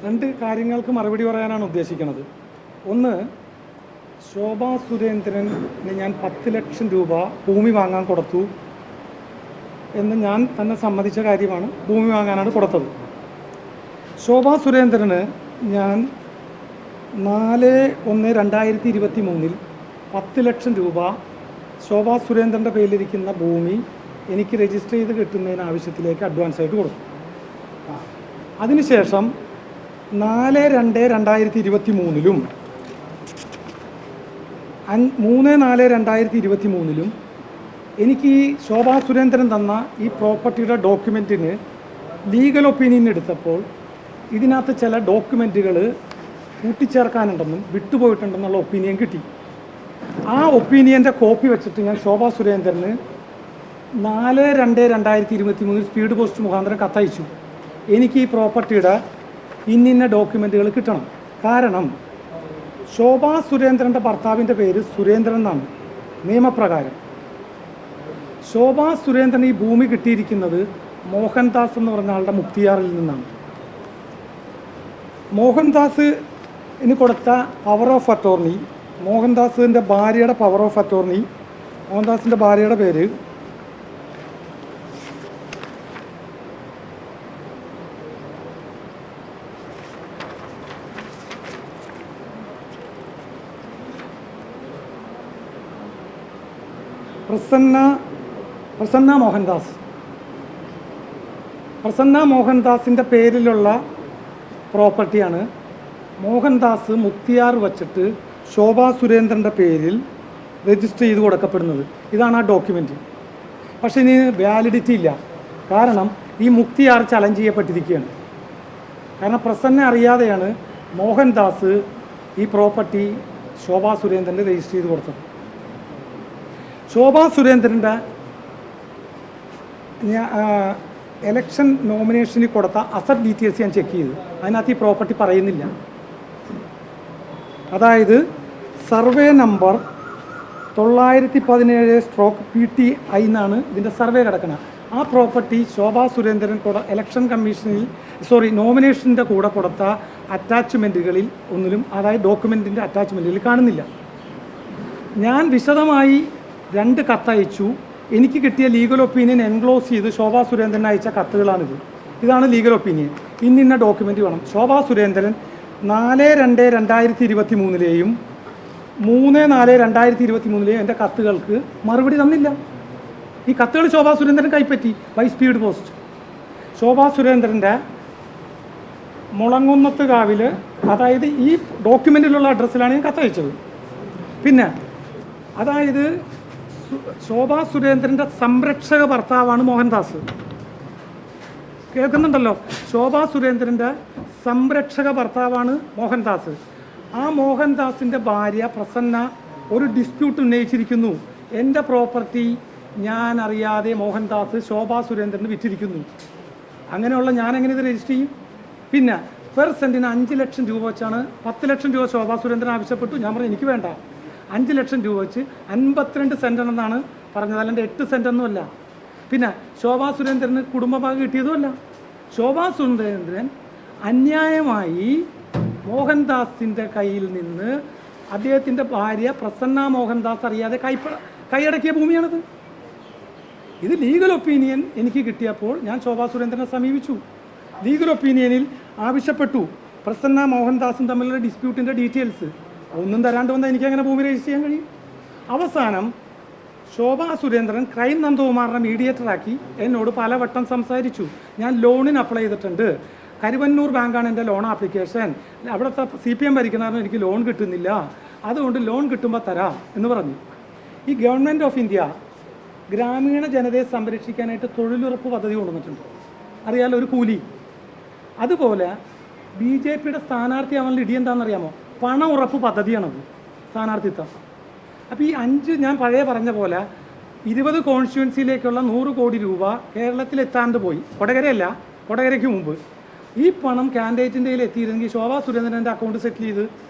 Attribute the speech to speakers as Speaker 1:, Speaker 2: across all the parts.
Speaker 1: രണ്ട് കാര്യങ്ങൾക്ക് മറുപടി പറയാനാണ് ഉദ്ദേശിക്കുന്നത്. ഒന്ന്, ശോഭാ സുരേന്ദ്രന് ഞാൻ 10 ലക്ഷം രൂപ ഭൂമി വാങ്ങാൻ കൊടുത്തു എന്ന് ഞാൻ തന്നെ സമ്മതിച്ച കാര്യമാണ്. ഭൂമി വാങ്ങാനാണ് കൊടുത്തത്. ശോഭാ സുരേന്ദ്രന് ഞാൻ 4/1/2023 10 ലക്ഷം രൂപ ശോഭാ സുരേന്ദ്രൻ്റെ പേരിലിരിക്കുന്ന ഭൂമി എനിക്ക് രജിസ്റ്റർ ചെയ്ത് കിട്ടുന്നതിന് ആവശ്യത്തിലേക്ക് അഡ്വാൻസായിട്ട് കൊടുത്തു. അതിനുശേഷം 4/2/2023 3/4/2023 എനിക്ക് ഈ ശോഭാ സുരേന്ദ്രൻ തന്ന ഈ പ്രോപ്പർട്ടിയുടെ ഡോക്യുമെൻറ്റിന് ലീഗൽ ഒപ്പീനിയൻ എടുത്തപ്പോൾ ഇതിനകത്ത് ചില ഡോക്യുമെൻറ്റുകൾ കൂട്ടിച്ചേർക്കാനുണ്ടെന്നും വിട്ടുപോയിട്ടുണ്ടെന്നുള്ള ഒപ്പീനിയൻ കിട്ടി. ആ ഒപ്പീനിയൻ്റെ കോപ്പി വെച്ചിട്ട് ഞാൻ ശോഭാ സുരേന്ദ്രന് 4/2/2023 സ്പീഡ് പോസ്റ്റ് മുഖാന്തരം കത്തയച്ചു. എനിക്ക് ഈ പ്രോപ്പർട്ടിയുടെ ഇന്ന ഡോക്യുമെൻറ്റുകൾ കിട്ടണം. കാരണം ശോഭാ സുരേന്ദ്രൻ്റെ ഭർത്താവിൻ്റെ പേര് സുരേന്ദ്രൻ എന്നാണ് നിയമപ്രകാരം. ശോഭാ സുരേന്ദ്രൻ ഈ ഭൂമി കിട്ടിയിരിക്കുന്നത് മോഹൻദാസ് എന്ന് പറഞ്ഞ ആളുടെ മുക്തിയാറിൽ നിന്നാണ്. മോഹൻദാസിന് കൊടുത്ത പവർ ഓഫ് അറ്റോർണി, മോഹൻദാസിൻ്റെ ഭാര്യയുടെ പവർ ഓഫ് അറ്റോർണി, മോഹൻദാസിൻ്റെ ഭാര്യയുടെ പേര് പ്രസന്ന മോഹൻദാസ്. പ്രസന്ന മോഹൻദാസിൻ്റെ പേരിലുള്ള പ്രോപ്പർട്ടിയാണ് മോഹൻദാസ് മുക്തിയാർ വച്ചിട്ട് ശോഭാ സുരേന്ദ്രൻ്റെ പേരിൽ രജിസ്റ്റർ ചെയ്ത് കൊടുക്കപ്പെടുന്നത്. ഇതാണ് ആ ഡോക്യുമെൻ്റ്. പക്ഷേ ഇനി വാലിഡിറ്റി ഇല്ല. കാരണം ഈ മുക്തിയാർ ചലഞ്ച് ചെയ്യപ്പെട്ടിരിക്കുകയാണ്. കാരണം പ്രസന്ന അറിയാതെയാണ് മോഹൻദാസ് ഈ പ്രോപ്പർട്ടി ശോഭാ സുരേന്ദ്രൻ്റെ രജിസ്റ്റർ ചെയ്ത് കൊടുത്തത്. ശോഭാ സുരേന്ദ്രൻ്റെ എലക്ഷൻ നോമിനേഷനിൽ കൊടുത്ത അസറ്റ് ഡീറ്റെയിൽസ് ഞാൻ ചെക്ക് ചെയ്തു. അതിനകത്ത് ഈ പ്രോപ്പർട്ടി പറയുന്നില്ല. അതായത് സർവേ നമ്പർ 917/PTI എന്നാണ് ഇതിൻ്റെ സർവേ കിടക്കുന്നത്. ആ പ്രോപ്പർട്ടി ശോഭാ സുരേന്ദ്രൻ ഇലക്ഷൻ കമ്മീഷനിൽ നോമിനേഷൻ്റെ കൂടെ കൊടുത്ത അറ്റാച്ച്മെൻറ്റുകളിൽ ഒന്നിലും, അതായത് ഡോക്യുമെൻറ്റിൻ്റെ അറ്റാച്ച്മെൻറ്റുകളിൽ കാണുന്നില്ല. ഞാൻ വിശദമായി 2 കത്തയച്ചു. എനിക്ക് കിട്ടിയ ലീഗൽ ഒപ്പീനിയൻ എൻക്ലോസ് ചെയ്ത് ശോഭാ സുരേന്ദ്രൻ അയച്ച കത്തുകളാണിത്. ഇതാണ് ലീഗൽ ഒപ്പീനിയൻ. ഇന്ന ഡോക്യുമെൻ്റ് വേണം. ശോഭാ സുരേന്ദ്രൻ 4/2/2023 3/4/2023 എൻ്റെ കത്തുകൾക്ക് മറുപടി തന്നില്ല. ഈ കത്തുകൾ ശോഭാ സുരേന്ദ്രൻ കൈപ്പറ്റി ബൈ സ്പീഡ് പോസ്റ്റ്. ശോഭാ സുരേന്ദ്രൻ്റെ മുളങ്ങുന്നത്ത് കാവിൽ, അതായത് ഈ ഡോക്യുമെൻറ്റിലുള്ള അഡ്രസ്സിലാണ് ഞാൻ കത്തയച്ചത്. പിന്നെ അതായത് ശോഭാ സുരേന്ദ്രൻ്റെ സംരക്ഷക ഭർത്താവാണ് മോഹൻദാസ്. കേൾക്കുന്നുണ്ടല്ലോ? ശോഭാ സുരേന്ദ്രൻ്റെ സംരക്ഷക ഭർത്താവാണ് മോഹൻദാസ്. ആ മോഹൻദാസിൻ്റെ ഭാര്യ പ്രസന്ന ഒരു ഡിസ്പ്യൂട്ട് ഉന്നയിച്ചിരിക്കുന്നു. എൻ്റെ പ്രോപ്പർട്ടി ഞാൻ അറിയാതെ മോഹൻദാസ് ശോഭാ സുരേന്ദ്രന് വിറ്റിരിക്കുന്നു. അങ്ങനെയുള്ള ഞാൻ എങ്ങനെ ഇത് രജിസ്റ്റർ ചെയ്യും? പിന്നെ പെർ സെൻറ്റിന് 5 ലക്ഷം രൂപ വെച്ചാണ്. 10 ലക്ഷം രൂപ ശോഭാ സുരേന്ദ്രൻ ആവശ്യപ്പെട്ടു. ഞാൻ പറഞ്ഞു എനിക്ക് വേണ്ട. 5 ലക്ഷം രൂപ വെച്ച് 52 സെൻറ്റാണെന്നാണ് പറഞ്ഞത്, അല്ലാണ്ട് 8 സെൻറ്റൊന്നുമല്ല. പിന്നെ ശോഭാ സുരേന്ദ്രന് കുടുംബഭാഗം കിട്ടിയതുമല്ല. ശോഭാ സുരേന്ദ്രൻ അന്യായമായി മോഹൻദാസിൻ്റെ കയ്യിൽ നിന്ന് അദ്ദേഹത്തിൻ്റെ ഭാര്യ പ്രസന്ന മോഹൻദാസ് അറിയാതെ കൈയടക്കിയ ഭൂമിയാണിത്. ഇത് ലീഗൽ ഒപ്പീനിയൻ എനിക്ക് കിട്ടിയപ്പോൾ ഞാൻ ശോഭാ സുരേന്ദ്രനെ സമീപിച്ചു. ലീഗൽ ഒപ്പീനിയനിൽ ആവശ്യപ്പെട്ടു പ്രസന്ന മോഹൻദാസും തമ്മിലുള്ള ഡിസ്പ്യൂട്ടിൻ്റെ ഡീറ്റെയിൽസ്. ഒന്നും തരാണ്ട് വന്നാൽ എനിക്ക് അങ്ങനെ ഭൂമി രജിസ്റ്റർ ചെയ്യാൻ കഴിയും. അവസാനം ശോഭാ സുരേന്ദ്രൻ ക്രൈം നന്ദകുമാറിനെ മീഡിയേറ്ററാക്കി എന്നോട് പലവട്ടം സംസാരിച്ചു. ഞാൻ ലോണിന് അപ്ലൈ ചെയ്തിട്ടുണ്ട്. കരുവന്നൂർ ബാങ്കാണ് എൻ്റെ ലോൺ ആപ്ലിക്കേഷൻ. അവിടുത്തെ CPM ഭരിക്കുന്നതാണ്, എനിക്ക് ലോൺ കിട്ടുന്നില്ല. അതുകൊണ്ട് ലോൺ കിട്ടുമ്പോൾ തരാം എന്ന് പറഞ്ഞു. ഈ ഗവൺമെൻറ് ഓഫ് ഇന്ത്യ ഗ്രാമീണ ജനതയെ സംരക്ഷിക്കാനായിട്ട് തൊഴിലുറപ്പ് പദ്ധതി കൊണ്ടുവന്നിട്ടുണ്ട്. അറിയാലോ, ഒരു കൂലി. അതുപോലെ BJPയുടെ സ്ഥാനാർത്ഥിയാവാനുള്ള ഇടി എന്താണെന്നറിയാമോ? പണ ഉറപ്പ് പദ്ധതിയാണത്, സ്ഥാനാർത്ഥിത്വം. അപ്പോൾ ഈ 5 ഞാൻ പഴയ പറഞ്ഞ പോലെ 20 കോൺസ്റ്റിറ്റ്യുവൻസിയിലേക്കുള്ള 100 കോടി രൂപ കേരളത്തിൽ എത്താണ്ട് പോയി. കൊടകരയല്ല, കൊടകരയ്ക്ക് മുമ്പ്. ഈ പണം കാൻഡിഡേറ്റിൻ്റെ കയ്യിൽ എത്തിയിരുന്നെങ്കിൽ ശോഭാ സുരേന്ദ്രൻ്റെ അക്കൗണ്ട് സെറ്റിൽ ചെയ്ത്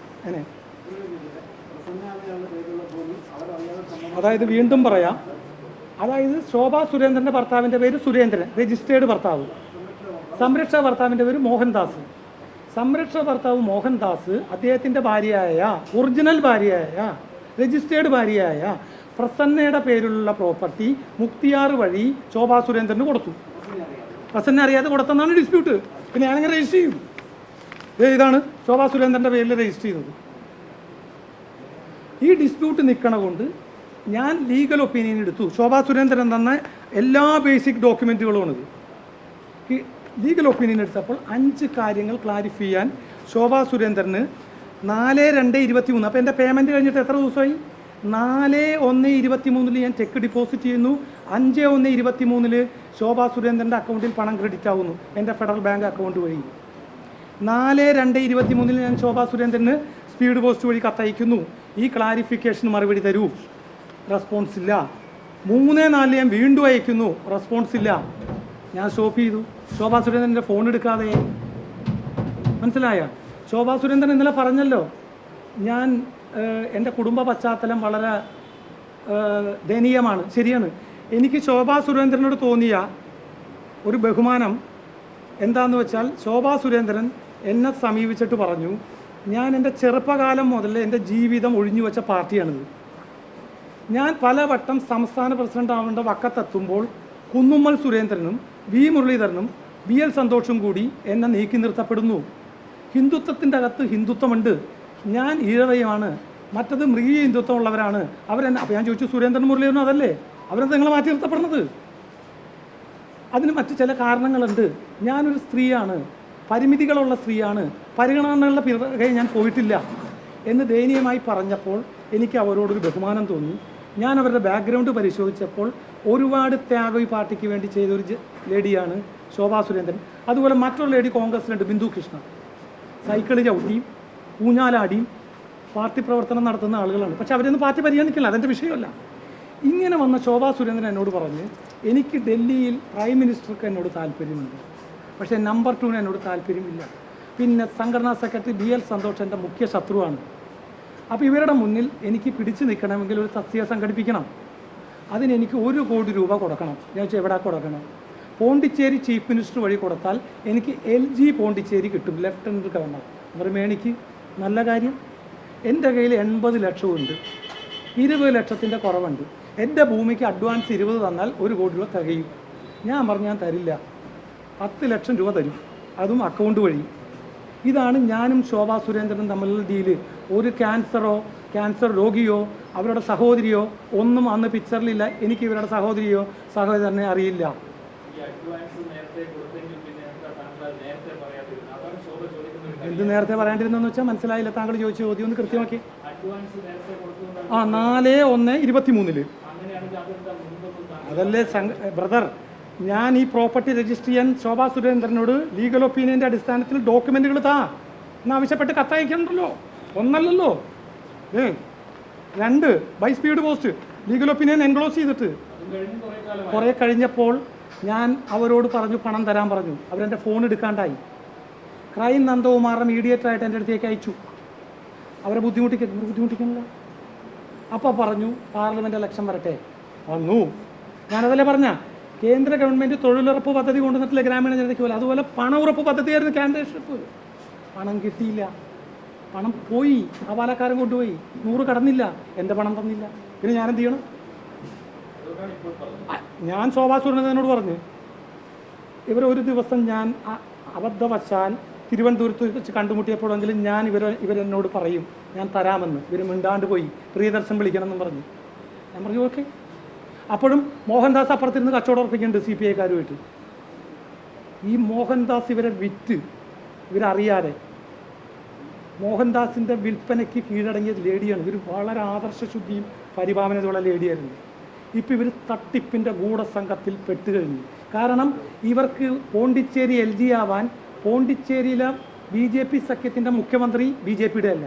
Speaker 1: അങ്ങനെ. അതായത് വീണ്ടും പറയാം, അതായത് ശോഭാ സുരേന്ദ്രൻ്റെ ഭർത്താവിൻ്റെ പേര് സുരേന്ദ്രൻ, രജിസ്റ്റേർഡ് ഭർത്താവ്. സംരക്ഷക ഭർത്താവിൻ്റെ പേര് മോഹൻദാസ്. സംരക്ഷക ഭർത്താവ് മോഹൻദാസ് അദ്ദേഹത്തിൻ്റെ ഭാര്യയായ ഒറിജിനൽ ഭാര്യയായ രജിസ്റ്റേർഡ് ഭാര്യയായ പ്രസന്നയുടെ പേരിലുള്ള പ്രോപ്പർട്ടി മുക്തിയാർ വഴി ശോഭാ സുരേന്ദ്രന് കൊടുത്തു. പ്രസന്ന അറിയാതെ കൊടുത്തെന്നാണ് ഡിസ്പ്യൂട്ട്. പിന്നെ ഞാനങ്ങനെ രജിസ്റ്റർ ചെയ്യും. ഇതാണ് ശോഭാ സുരേന്ദ്രൻ്റെ പേരിൽ രജിസ്റ്റർ ചെയ്യുന്നത്. ഈ ഡിസ്പ്യൂട്ട് നിൽക്കണ കൊണ്ട് ഞാൻ ലീഗൽ ഒപ്പീനിയൻ എടുത്തു. ശോഭാ സുരേന്ദ്രൻ തന്ന എല്ലാ ബേസിക് ഡോക്യുമെൻറ്റുകളുമാണിത്. ഈ ലീഗൽ ഒപ്പീനിയൻ എടുത്തപ്പോൾ 5 കാര്യങ്ങൾ ക്ലാരിഫൈ ചെയ്യാൻ ശോഭാ സുരേന്ദ്രന് 4/2/23, അപ്പോൾ എൻ്റെ പേയ്മെൻറ്റ് കഴിഞ്ഞിട്ട് എത്ര ദിവസമായി? 4/1/23 ഞാൻ ചെക്ക് ഡിപ്പോസിറ്റ് ചെയ്യുന്നു. 5/1/23 ശോഭാ സുരേന്ദ്രൻ്റെ അക്കൗണ്ടിൽ പണം ക്രെഡിറ്റ് ആവുന്നു എൻ്റെ ഫെഡറൽ ബാങ്ക് അക്കൗണ്ട് വഴി. 4/2/23 ഞാൻ ശോഭാ സുരേന്ദ്രന് സ്പീഡ് പോസ്റ്റ് വഴി കത്തയക്കുന്നു. ഈ ക്ലാരിഫിക്കേഷന് മറുപടി തരൂ. റെസ്പോൺസ് ഇല്ല. 3/4 ഞാൻ വീണ്ടും അയക്കുന്നു. റെസ്പോൺസ് ഇല്ല. ഞാൻ സ്റ്റോപ്പ് ചെയ്തു. ശോഭാ സുരേന്ദ്രൻ്റെ ഫോൺ എടുക്കാതെ. മനസ്സിലായ? ശോഭാ സുരേന്ദ്രൻ ഇന്നലെ പറഞ്ഞല്ലോ, ഞാൻ എൻ്റെ കുടുംബ പശ്ചാത്തലം വളരെ ദയനീയമാണ്. ശരിയാണ്. എനിക്ക് ശോഭാ സുരേന്ദ്രനോട് തോന്നിയ ഒരു ബഹുമാനം എന്താണെന്ന് വെച്ചാൽ, ശോഭാ സുരേന്ദ്രൻ എന്നെ സമീപിച്ചിട്ട് പറഞ്ഞു, ഞാൻ എൻ്റെ ചെറുപ്പകാലം മുതൽ എൻ്റെ ജീവിതം ഒഴിഞ്ഞു വെച്ച പാർട്ടിയാണിത്. ഞാൻ പലവട്ടം സംസ്ഥാന പ്രസിഡന്റ് ആവേണ്ട വക്കത്തെത്തുമ്പോൾ കുന്നുമ്മൽ സുരേന്ദ്രനും വി മുരളീധരനും BL സന്തോഷും കൂടി എന്നെ നീക്കി നിർത്തപ്പെടുന്നു. ഹിന്ദുത്വത്തിൻ്റെ അകത്ത് ഹിന്ദുത്വമുണ്ട്. ഞാൻ ഈഴവയുമാണ്, മറ്റത് മൃഗീയ ഹിന്ദുത്വം ഉള്ളവരാണ് അവരെന്നെ. അപ്പോൾ ഞാൻ ചോദിച്ചു, സുരേന്ദ്രൻ മുരളീധരനും അതല്ലേ? അവരെന്താ നിങ്ങൾ മാറ്റി നിർത്തപ്പെടുന്നത്? അതിന് മറ്റു ചില കാരണങ്ങളുണ്ട്. ഞാനൊരു സ്ത്രീയാണ്, പരിമിതികളുള്ള സ്ത്രീയാണ്, പരിഗണനകളുടെ പിറകെ ഞാൻ പോയിട്ടില്ല എന്ന് ദയനീയമായി പറഞ്ഞപ്പോൾ എനിക്ക് അവരോടൊരു ബഹുമാനം തോന്നി. ഞാൻ അവരുടെ ബാക്ക്ഗ്രൗണ്ട് പരിശോധിച്ചപ്പോൾ ഒരുപാട് ത്യാഗം ഈ പാർട്ടിക്ക് വേണ്ടി ചെയ്തൊരു ലേഡിയാണ് ശോഭാ സുരേന്ദ്രൻ. അതുപോലെ മറ്റൊരു ലേഡി കോൺഗ്രസിലുണ്ട്, ബിന്ദു കൃഷ്ണ. സൈക്കിള് ചവിട്ടിയും ഊഞ്ഞാലാടിയും പാർട്ടി പ്രവർത്തനം നടത്തുന്ന ആളുകളാണ്. പക്ഷെ അവരൊന്നും പാർട്ടി പരിഗണിക്കില്ല, അതെൻ്റെ വിഷയമല്ല. ഇങ്ങനെ വന്ന ശോഭാ സുരേന്ദ്രൻ എന്നോട് പറഞ്ഞ്, എനിക്ക് ഡൽഹിയിൽ പ്രൈം മിനിസ്റ്റർക്ക് എന്നോട് താല്പര്യമുണ്ട്, പക്ഷേ നമ്പർ 2 എന്നോട് താല്പര്യമില്ല. പിന്നെ സംഘടനാ സെക്രട്ടറി BL സന്തോഷ് എൻ്റെ മുഖ്യ ശത്രുവാണ്. അപ്പോൾ ഇവരുടെ മുന്നിൽ എനിക്ക് പിടിച്ചു നിൽക്കണമെങ്കിൽ ഒരു തസ്തിക സംഘടിപ്പിക്കണം. അതിനെനിക്ക് 1 കോടി രൂപ കൊടുക്കണം. ഞാൻ ചോദിച്ചാൽ എവിടെ കൊടുക്കണം? പോണ്ടിച്ചേരി ചീഫ് മിനിസ്റ്റർ വഴി കൊടുത്താൽ എനിക്ക് LG പോണ്ടിച്ചേരി കിട്ടും, ലെഫ്റ്റനൻറ്റ് ഗവർണർ. റിമേണിക്ക് നല്ല കാര്യം. എൻ്റെ കയ്യിൽ 80 ലക്ഷമുണ്ട്, 20 ലക്ഷത്തിൻ്റെ കുറവുണ്ട്. എൻ്റെ ഭൂമിക്ക് അഡ്വാൻസ് 20 തന്നാൽ 1 കോടി രൂപ തികയും. ഞാൻ പറഞ്ഞു ഞാൻ തരില്ല, 10 ലക്ഷം രൂപ തരും, അതും അക്കൗണ്ട് വഴി. ഇതാണ് ഞാനും ശോഭാ സുരേന്ദ്രനും തമ്മിലുള്ള ഡീല്. ഒരു ക്യാൻസർ രോഗിയോ അവരുടെ സഹോദരിയോ ഒന്നും അന്ന് പിക്ചറിലില്ല. എനിക്ക് ഇവരുടെ സഹോദരിയോ സഹോദരനെ അറിയില്ല. എന്ത് നേരത്തെ പറയാണ്ടിരുന്നെന്ന് വെച്ചാൽ മനസ്സിലായില്ല. താങ്കൾ ചോദിച്ച ചോദ്യം ഒന്ന് കൃത്യമാക്കി. 4/1/23 അതല്ലേ ബ്രദർ? ഞാൻ ഈ പ്രോപ്പർട്ടി രജിസ്റ്റർ ചെയ്യാൻ ശോഭാ സുരേന്ദ്രനോട് ലീഗൽ ഒപ്പീനിയൻ്റെ അടിസ്ഥാനത്തിൽ ഡോക്യുമെൻറ്റുകൾ എന്നാവശ്യപ്പെട്ട് കത്തയക്കണ്ടല്ലോ. ഒന്നല്ലല്ലോ, 2 by speed post legal opinion enclose ചെയ്തിട്ട് കുറേ കഴിഞ്ഞപ്പോൾ ഞാൻ അവരോട് പറഞ്ഞു പണം തരാൻ പറഞ്ഞു. അവരെൻ്റെ ഫോൺ എടുക്കാണ്ടായി. ക്രൈം നന്ദകുമാറിനെ മീഡിയേറ്ററായിട്ട് എൻ്റെ അടുത്തേക്ക് അയച്ചു. അവരെ ബുദ്ധിമുട്ടിക്കണല്ലോ. അപ്പോൾ പറഞ്ഞു പാർലമെൻറ്റ് ഇലക്ഷൻ വരട്ടെ. വന്നു. ഞാനതല്ലേ പറഞ്ഞ, കേന്ദ്ര ഗവൺമെൻറ് തൊഴിലുറപ്പ് പദ്ധതി കൊണ്ടുവന്നിട്ടില്ല ഗ്രാമീണ ജനതയ്ക്ക് പോലെ. അതുപോലെ പണമുറപ്പ് പദ്ധതിയായിരുന്നു ക്യാൻഡിഡേറ്റ്ഷിപ്പ്. പണം കിട്ടിയില്ല, പണം പോയി. ആ പാലക്കാരൻ കൊണ്ടുപോയി. 100 കടന്നില്ല, എൻ്റെ പണം തന്നില്ല. പിന്നെ ഞാൻ എന്ത് ചെയ്യണം? ഞാൻ ശോഭാ സുരേന്ദ്രനോട് പറഞ്ഞു, ഇവരൊരു ദിവസം ഞാൻ അബദ്ധവശാൽ തിരുവനന്തപുരത്ത് വെച്ച് കണ്ടുമുട്ടിയപ്പോഴെങ്കിലും ഞാൻ ഇവരെന്നോട് പറയും ഞാൻ തരാമെന്ന്. ഇവർ മിണ്ടാണ്ട് പോയി. പ്രിയദർശൻ വിളിക്കണമെന്നും പറഞ്ഞു. ഞാൻ പറഞ്ഞു ഓക്കെ. അപ്പോഴും മോഹൻദാസ് അപ്പുറത്തിരുന്ന് കച്ചവടം ഉറപ്പിക്കുന്നുണ്ട് CPI കാരുമായിട്ട്. ഈ മോഹൻദാസ് ഇവരെ വിറ്റ് ഇവരറിയാതെ മോഹൻദാസിൻ്റെ വിൽപ്പനയ്ക്ക് കീഴടങ്ങിയ ലേഡിയാണ്. ഇവർ വളരെ ആദർശശുദ്ധിയും പരിഭാവനതയുള്ള ലേഡിയായിരുന്നു. ഇപ്പോൾ ഇവർ തട്ടിപ്പിൻ്റെ ഗൂഢസംഘത്തിൽ പെട്ടുകഴിഞ്ഞു. കാരണം ഇവർക്ക് പോണ്ടിച്ചേരി LG ആവാൻ പോണ്ടിച്ചേരിയിലെ BJP സഖ്യത്തിൻ്റെ മുഖ്യമന്ത്രി BJPയുടെ അല്ല,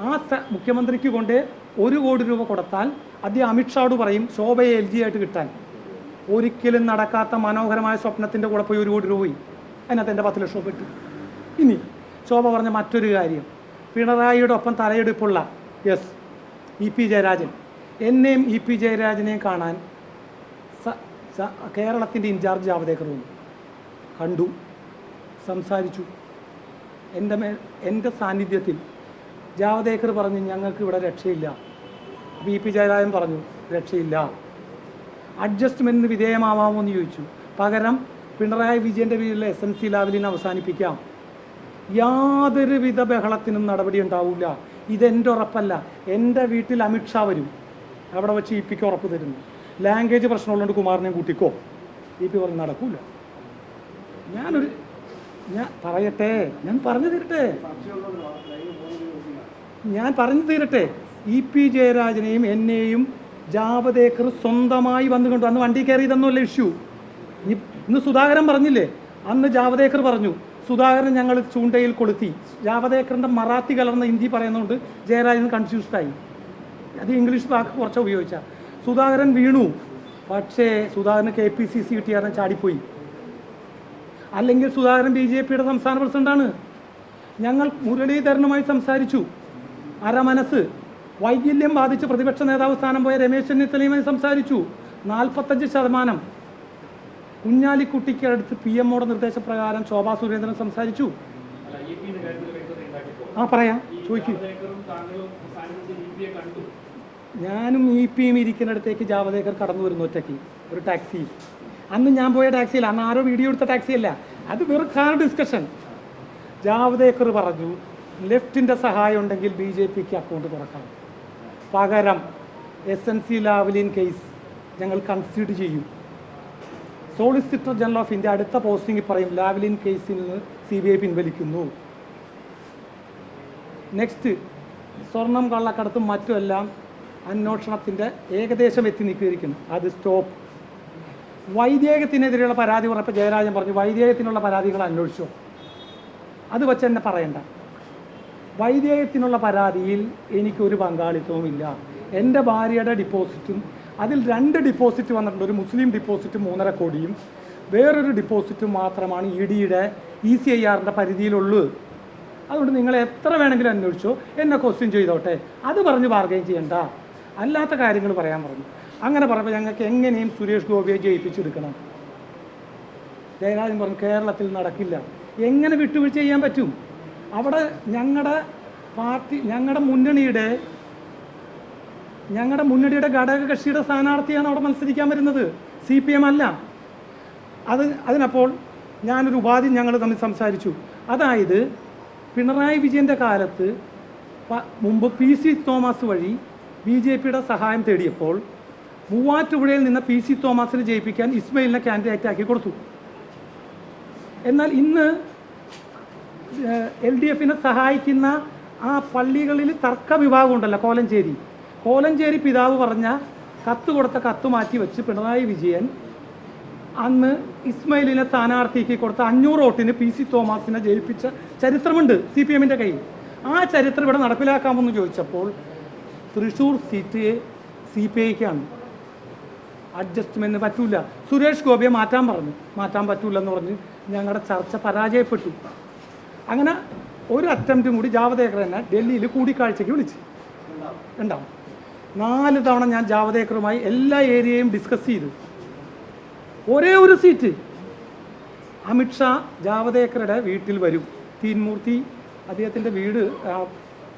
Speaker 1: ആ മുഖ്യമന്ത്രിക്ക് കൊണ്ട് 1 കോടി രൂപ കൊടുത്താൽ അദ്ദേഹം അമിത്ഷായോട് പറയും ശോഭയെ LG ആയിട്ട് കിട്ടാൻ. ഒരിക്കലും നടക്കാത്ത മനോഹരമായ സ്വപ്നത്തിൻ്റെ കൂടെ പോയി 1 കോടി രൂപ പോയി. അതിനകത്ത് എൻ്റെ 10 ലക്ഷം കിട്ടും. ഇനി ശോഭ പറഞ്ഞ മറ്റൊരു കാര്യം, പിണറായിയുടെ ഒപ്പം തലയെടുപ്പുള്ള EP ജയരാജൻ, എന്നെയും EP ജയരാജനെയും കാണാൻ കേരളത്തിൻ്റെ ഇൻചാർജ് ജാവദേക്കർ വന്നു. കണ്ടു, സംസാരിച്ചു. എൻ്റെ സാന്നിധ്യത്തിൽ ജാവദേക്കർ പറഞ്ഞു ഞങ്ങൾക്ക് ഇവിടെ രക്ഷയില്ല. BP ജയരാജൻ പറഞ്ഞു രക്ഷയില്ല. അഡ്ജസ്റ്റ്മെൻറ്റിന് വിധേയമാവാമോ എന്ന് ചോദിച്ചു. പകരം പിണറായി വിജയൻ്റെ വീട്ടിലെ SNC ലാവലിനെ അവസാനിപ്പിക്കാം. യാതൊരുവിധ ബഹളത്തിനും നടപടി ഉണ്ടാവില്ല. ഇതെൻ്റെ ഉറപ്പല്ല. എൻ്റെ വീട്ടിൽ അമിത്ഷാ വരും. അവിടെ വെച്ച് EP ഉറപ്പ് തരുന്നു. ലാംഗ്വേജ് പ്രശ്നമുള്ളതുകൊണ്ട് കുമാരനെയും കൂട്ടിക്കോ. EP പറഞ്ഞ് നടക്കൂല. ഞാൻ പറയട്ടെ, ഞാൻ പറഞ്ഞു തീരട്ടെ. EP ജയരാജനെയും എന്നെയും ജാവദേക്കർ സ്വന്തമായി വന്നുകൊണ്ട് അന്ന് വണ്ടി കയറി ഇതൊന്നുമല്ല ഇഷ്യൂ. ഇന്ന് സുധാകരൻ പറഞ്ഞില്ലേ, അന്ന് ജാവദേക്കർ പറഞ്ഞു. സുധാകരൻ ഞങ്ങൾ ചൂണ്ടയിൽ കൊളുത്തി. ജാവദേക്കറിൻ്റെ മറാത്തി കലർന്ന ഹിന്ദി പറയുന്നതുകൊണ്ട് ജയരാജൻ കൺഫ്യൂസ്ഡായി. അത് ഇംഗ്ലീഷ് വാക്ക് കുറച്ച് ഉപയോഗിച്ചാൽ സുധാകരൻ വീണു. പക്ഷേ സുധാകരന് KPCC കിട്ടിയാൽ ചാടിപ്പോയി. അല്ലെങ്കിൽ സുധാകരൻ BJPയുടെ സംസ്ഥാന പ്രസിഡന്റാണ്. ഞങ്ങൾ മുരളീധരനുമായി സംസാരിച്ചു. അരമനസ് വൈകല്യം ബാധിച്ച് പ്രതിപക്ഷ നേതാവ് സ്ഥാനം പോയ രമേശ് ചെന്നിത്തലയുമായി സംസാരിച്ചു. 45% കുഞ്ഞാലിക്കുട്ടിക്ക് അടുത്ത് PM-ഓടെ നിർദ്ദേശപ്രകാരം ശോഭാ സുരേന്ദ്രൻ സംസാരിച്ചു. പറയാം, ചോദിക്കൂ. ഞാനും EP-യും ഇരിക്കുന്നിടത്തേക്ക് ജാവദേക്കർ കടന്നു വരുന്നു ഒറ്റയ്ക്ക് ഒരു ടാക്സി. അന്ന് ഞാൻ പോയ ടാക്സിയില്ല, അന്ന് ആരോ വീഡിയോ എടുത്ത ടാക്സിയല്ല, അത് വെറും കാർ ഡിസ്കഷൻ. ജാവദേക്കർ പറഞ്ഞു ലെഫ്റ്റിൻ്റെ സഹായം ഉണ്ടെങ്കിൽ BJPക്ക് അക്കൗണ്ട് തുറക്കാം. പകരം SNC ലാവ്ലിൻ കേസ് ഞങ്ങൾ കൺസിഡർ ചെയ്യും. സോളിസിറ്റർ ജനറൽ ഓഫ് ഇന്ത്യ അടുത്ത പോസ്റ്റിംഗ് പറയും ലാവ്ലിൻ കേസിൽ നിന്ന് CBI പിൻവലിക്കുന്നു. നെക്സ്റ്റ്, സ്വർണം കള്ളക്കടത്തും മറ്റുമെല്ലാം അന്വേഷണത്തിൻ്റെ ഏകദേശം എത്തി നിൽക്കിയിരിക്കുന്നു. അത് സ്റ്റോപ്പ്. വൈദേഹത്തിനെതിരെയുള്ള പരാതി പറഞ്ഞപ്പോൾ ജയരാജൻ പറഞ്ഞു വൈദേഹത്തിനുള്ള പരാതികൾ അന്വേഷിച്ചോ, അത് വെച്ച് എന്നെ പറയണ്ട. വൈദേഹത്തിനുള്ള പരാതിയിൽ എനിക്കൊരു പങ്കാളിത്തവുമില്ല. എൻ്റെ ഭാര്യയുടെ ഡിപ്പോസിറ്റും അതിൽ 2 ഡിപ്പോസിറ്റ് വന്നിട്ടുണ്ട്. ഒരു മുസ്ലിം ഡിപ്പോസിറ്റ് 3.5 കോടിയും വേറൊരു ഡിപ്പോസിറ്റും മാത്രമാണ് EDയുടെ ECIRൻ്റെ പരിധിയിലുള്ളൂ. അതുകൊണ്ട് നിങ്ങൾ എത്ര വേണമെങ്കിലും അന്വേഷിച്ചോ, എന്നെ ക്വസ്റ്റ്യൻ ചെയ്തോട്ടെ, അത് പറഞ്ഞ് ബാർഗൈൻ ചെയ്യണ്ട, അല്ലാത്ത കാര്യങ്ങൾ പറയാൻ പറഞ്ഞു. അങ്ങനെ പറഞ്ഞപ്പോൾ ഞങ്ങൾക്ക് എങ്ങനെയും സുരേഷ് ഗോപിയെ ജയിപ്പിച്ചെടുക്കണം. ജയരാജൻ പറഞ്ഞു കേരളത്തിൽ നടക്കില്ല. എങ്ങനെ വിട്ടുവീഴ്ച ചെയ്യാൻ പറ്റും? അവിടെ ഞങ്ങളുടെ പാർട്ടി, ഞങ്ങളുടെ മുന്നണിയുടെ ഘടകകക്ഷിയുടെ സ്ഥാനാർത്ഥിയാണ് അവിടെ മത്സരിക്കാൻ വരുന്നത്, CPM അല്ല. അതിനപ്പോൾ ഞാനൊരു ഉപാധി ഞങ്ങൾ തമ്മിൽ സംസാരിച്ചു. അതായത് പിണറായി വിജയൻ്റെ കാലത്ത് മുമ്പ് PC തോമസ് വഴി BJPയുടെ സഹായം തേടിയപ്പോൾ മൂവാറ്റുപുഴയിൽ നിന്ന് PC തോമസിനെ ജയിപ്പിക്കാൻ ഇസ്മയിലിനെ കാൻഡിഡേറ്റ് ആക്കി കൊടുത്തു. എന്നാൽ ഇന്ന് LDFനെ സഹായിക്കുന്ന ആ പള്ളികളിൽ തർക്ക വിഭാഗം ഉണ്ടല്ലോ, കോലഞ്ചേരി പിതാവ് പറഞ്ഞ കൊടുത്ത കത്ത് മാറ്റി വെച്ച് പിണറായി വിജയൻ അന്ന് ഇസ്മയിലിനെ സ്ഥാനാർത്ഥിക്ക് കൊടുത്ത 500 വോട്ടിന് PC തോമസിനെ ജയിപ്പിച്ച ചരിത്രമുണ്ട് CPMൻ്റെ കയ്യിൽ. ആ ചരിത്രം ഇവിടെ നടപ്പിലാക്കാമെന്ന് ചോദിച്ചപ്പോൾ തൃശ്ശൂർ സീറ്റ് CPIക്കാണ്. അഡ്ജസ്റ്റ്മെൻറ്റ് പറ്റൂല. സുരേഷ് ഗോപിയെ മാറ്റാൻ പറ്റൂലെന്ന് പറഞ്ഞ് ഞങ്ങളുടെ ചർച്ച പരാജയപ്പെട്ടു. അങ്ങനെ ഒരു അറ്റംപ്റ്റും കൂടി ജാവദേക്കർ തന്നെ ഡൽഹിയിൽ കൂടിക്കാഴ്ചയ്ക്ക് ഉണ്ടാവും. 4 തവണ ഞാൻ ജാവദേക്കറുമായി എല്ലാ ഏരിയയും ഡിസ്കസ് ചെയ്തു. ഒരേ ഒരു സീറ്റ് അമിത്ഷാ ജാവദേക്കറുടെ വീട്ടിൽ വരും. തീൻമൂർത്തി അദ്ദേഹത്തിൻ്റെ വീട്,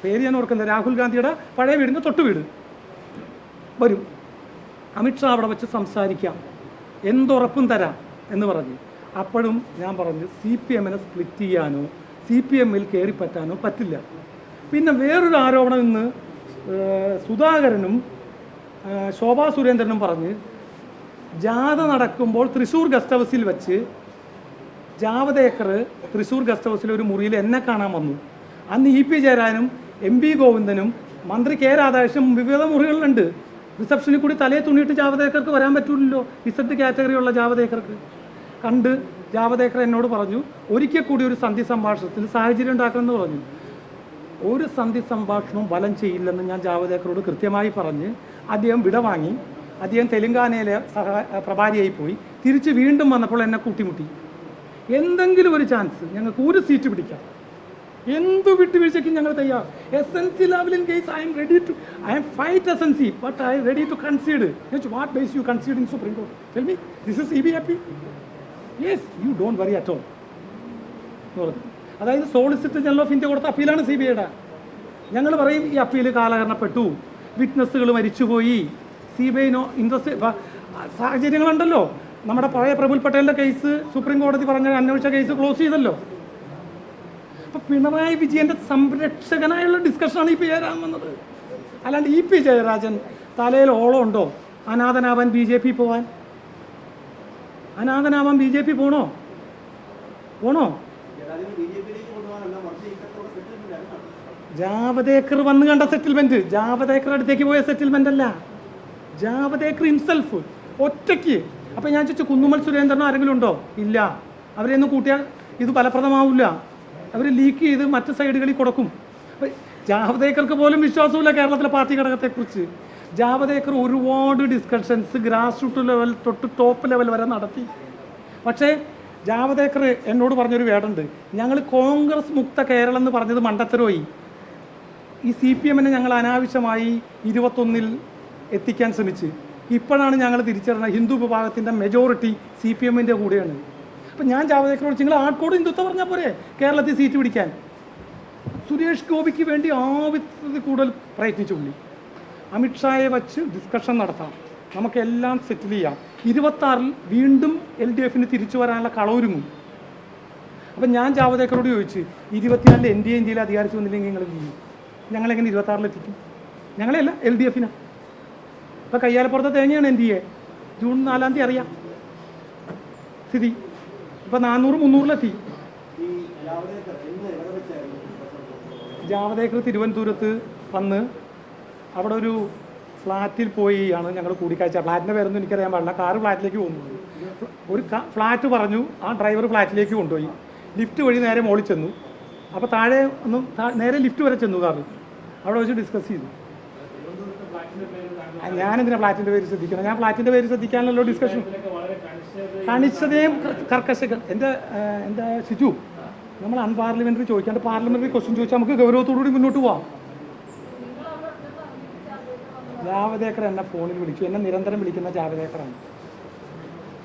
Speaker 1: പേര് ഞാൻ ഓർക്കുന്നത്, രാഹുൽ ഗാന്ധിയുടെ പഴയ വീടിൻ്റെ തൊട്ട് വീട് വരും. അമിത്ഷാ അവിടെ വെച്ച് സംസാരിക്കാം, എന്തുറപ്പും തരാം എന്ന് പറഞ്ഞു. അപ്പോഴും ഞാൻ പറഞ്ഞു CPMനെ സ്പ്ലിറ്റ് ചെയ്യാനോ CPMൽ കയറിപ്പറ്റാനോ പറ്റില്ല. പിന്നെ വേറൊരു ആരോപണം ഇന്ന് സുധാകരനും ശോഭാ സുരേന്ദ്രനും പറഞ്ഞ് ജാഥ നടക്കുമ്പോൾ തൃശ്ശൂർ ഗസ്റ്റ് ഹൗസിൽ വെച്ച് ജാവദേക്കർ തൃശ്ശൂർ ഗസ്റ്റ് ഹൗസിൽ ഒരു മുറിയിൽ എന്നെ കാണാൻ വന്നു. അന്ന് EP ജയരാജനും MV ഗോവിന്ദനും മന്ത്രി K രാധാകൃഷ്ണനും വിവിധ മുറികളിലുണ്ട്. റിസപ്ഷനിൽ കൂടി തലയെ തുണിയിട്ട് ജാവദേക്കർക്ക് വരാൻ പറ്റില്ലല്ലോ, Z കാറ്റഗറിയുള്ള ജാവദേക്കർക്ക്. കണ്ട് ജാവദേക്കർ എന്നോട് പറഞ്ഞു ഒരിക്കൽ കൂടി ഒരു സന്ധി സംഭാഷണത്തിന് സാഹചര്യം ഉണ്ടാക്കണമെന്ന് പറഞ്ഞു. ഒരു സന്ധി സംഭാഷണവും ഫലം ചെയ്യില്ലെന്ന് ഞാൻ ജാവദേക്കറോട് കൃത്യമായി പറഞ്ഞ് അദ്ദേഹം വിടവാങ്ങി. അദ്ദേഹം തെലങ്കാനയിലെ പ്രഭാരിയായി പോയി. തിരിച്ച് വീണ്ടും വന്നപ്പോൾ എന്നെ കൂട്ടിമുട്ടി. എന്തെങ്കിലും ഒരു ചാൻസ് ഞങ്ങൾക്ക് ഒരു സീറ്റ് പിടിക്കാം, എന്തു വിട്ടുവീഴ്ചയ്ക്കും ഞങ്ങൾ തയ്യാർ. SNC Lavalin case I am fight SNC, but I am ready to concede. What base you conceding Supreme Court? Tell me, this is CBAP? Yes, you don't worry at all. അതായത് solicitor general of India കൊടുത്ത അപ്പീലാണ് CBIയുടെ. ഞങ്ങൾ പറയും ഈ appeal കാലഹരണപ്പെട്ടു, വിറ്റ്നസ്സുകൾ മരിച്ചുപോയി, CBI interest സാഹചര്യങ്ങളുണ്ടല്ലോ. നമ്മുടെ പഴയ Praful പട്ടേലിൻ്റെ case supreme കോടതി പറഞ്ഞ അന്വേഷിച്ച കേസ് ക്ലോസ് ചെയ്തല്ലോ. അപ്പോൾ പിണറായി വിജയൻ്റെ സംരക്ഷകനായുള്ള ഡിസ്കഷനാണ് ഈ ജയരാജൻ വന്നത്. അല്ലാണ്ട് ജയരാജൻ തലയിൽ ഓളം ഉണ്ടോ അനാഥനാവാൻ BJP പോവാൻ? അനാഥനാവാൻ BJP പോണോ? ജാവദേക്കർ വന്ന് കണ്ട സെറ്റിൽമെന്റ്, ജാവദേക്കർ അടുത്തേക്ക് പോയ സെറ്റിൽമെന്റ് അല്ല, ജാവദേക്കർ ഹിംസെൽഫ് ഒറ്റയ്ക്ക്. അപ്പം ഞാൻ ചോദിച്ചു, കുന്നുമ്മൽ സുരേന്ദ്രനോ ആരെങ്കിലും ഉണ്ടോ? ഇല്ല. അവരെയൊന്നും കൂട്ടിയാൽ ഇത് ഫലപ്രദമാവില്ല, അവർ ലീക്ക് ചെയ്ത് മറ്റ് സൈഡുകളിൽ കൊടുക്കും. ജാവദേക്കർക്ക് പോലും വിശ്വാസമില്ല കേരളത്തിലെ പാർട്ടി ഘടകത്തെക്കുറിച്ച്. ജാവദേക്കർ ഒരുപാട് ഡിസ്കഷൻസ് ഗ്രാസ് റൂട്ട് ലെവൽ തൊട്ട് ടോപ്പ് ലെവൽ വരെ നടത്തി. പക്ഷേ ജാവദേക്കർ എന്നോട് പറഞ്ഞൊരു വേടുണ്ട്, ഞങ്ങൾ കോൺഗ്രസ് മുക്ത കേരളം എന്ന് പറഞ്ഞത് മണ്ടത്തരമായി. ഈ CPM ഞങ്ങൾ അനാവശ്യമായി 21 എത്തിക്കാൻ ശ്രമിച്ച്. ഇപ്പോഴാണ് ഞങ്ങൾ തിരിച്ചറിഞ്ഞത് ഹിന്ദു വിഭാഗത്തിൻ്റെ മെജോറിറ്റി CPM കൂടെയാണ്. അപ്പം ഞാൻ ജാവദേക്കറോട് നിങ്ങൾ ആർക്കോട് ഹിന്ദുത്വം പറഞ്ഞാൽ പോരെ കേരളത്തിൽ സീറ്റ് പിടിക്കാൻ? സുരേഷ് ഗോപിക്ക് വേണ്ടി ആവശ്യത്തിൽ കൂടുതൽ പ്രയത്നിച്ചു പുള്ളി. അമിത്ഷായെ വച്ച് ഡിസ്കഷൻ നടത്താം, നമുക്കെല്ലാം സെറ്റിൽ ചെയ്യാം. 26 വീണ്ടും LDFന് തിരിച്ചു വരാനുള്ള കളവൊരുങ്ങും. അപ്പം ഞാൻ ജാവദേക്കറോട് ചോദിച്ച് 24 NDA ഇന്ത്യയിൽ അധികാരിച്ചു വന്നില്ലെങ്കിൽ നിങ്ങൾ ചെയ്യും, ഞങ്ങളെങ്ങനെ 26 എത്തിക്കും? ഞങ്ങളെയല്ല LDFനാണ്. ഇപ്പം കയ്യാലപ്പുറത്തെ തേങ്ങയാണ് NDA. ജൂൺ 4 അറിയാം സ്ഥിതി. ഇപ്പം 400-300 ജാവദേക്കർ തിരുവനന്തപുരത്ത് വന്ന് അവിടെ ഒരു ഫ്ലാറ്റിൽ പോയി ആണ് ഞങ്ങൾ കൂടിക്കാഴ്ച. ഫ്ലാറ്റിൻ്റെ പേരൊന്നും എനിക്കറിയാൻ പാടില്ല. കാറ് ഫ്ലാറ്റിലേക്ക് പോകുന്നു. ഒരു ഫ്ലാറ്റ് പറഞ്ഞു, ആ ഡ്രൈവർ ഫ്ലാറ്റിലേക്ക് കൊണ്ടുപോയി. ലിഫ്റ്റ് വഴി നേരെ മുകളിൽ ചെന്നു. അപ്പോൾ താഴെ ഒന്നും നേരെ ലിഫ്റ്റ് വരെ ചെന്നു കാറ്. അവിടെ വെച്ച് ഡിസ്കസ് ചെയ്തു. ഞാനെന്തിനാ ഫ്ലാറ്റിൻ്റെ പേര് ശ്രദ്ധിക്കണം? ഞാൻ ഫ്ലാറ്റിൻ്റെ പേര് ശ്രദ്ധിക്കാനല്ലോ ഡിസ്കഷൻ. കണിച്ചതേയും കർക്കശകൾ. എൻ്റെ ഷിജു, നമ്മൾ അൺപാർലമെൻ്ററി ചോദിക്കാണ്ട് പാർലമെൻ്ററി ക്വസ്റ്റ്യൻ ചോദിച്ചാൽ നമുക്ക് ഗൗരവത്തോടുകൂടി മുന്നോട്ട് പോവാം. ജാവദേക്കർ എന്നെ ഫോണിൽ വിളിച്ചു. എന്നെ നിരന്തരം വിളിക്കുന്ന ജാവദേക്കറാണ്.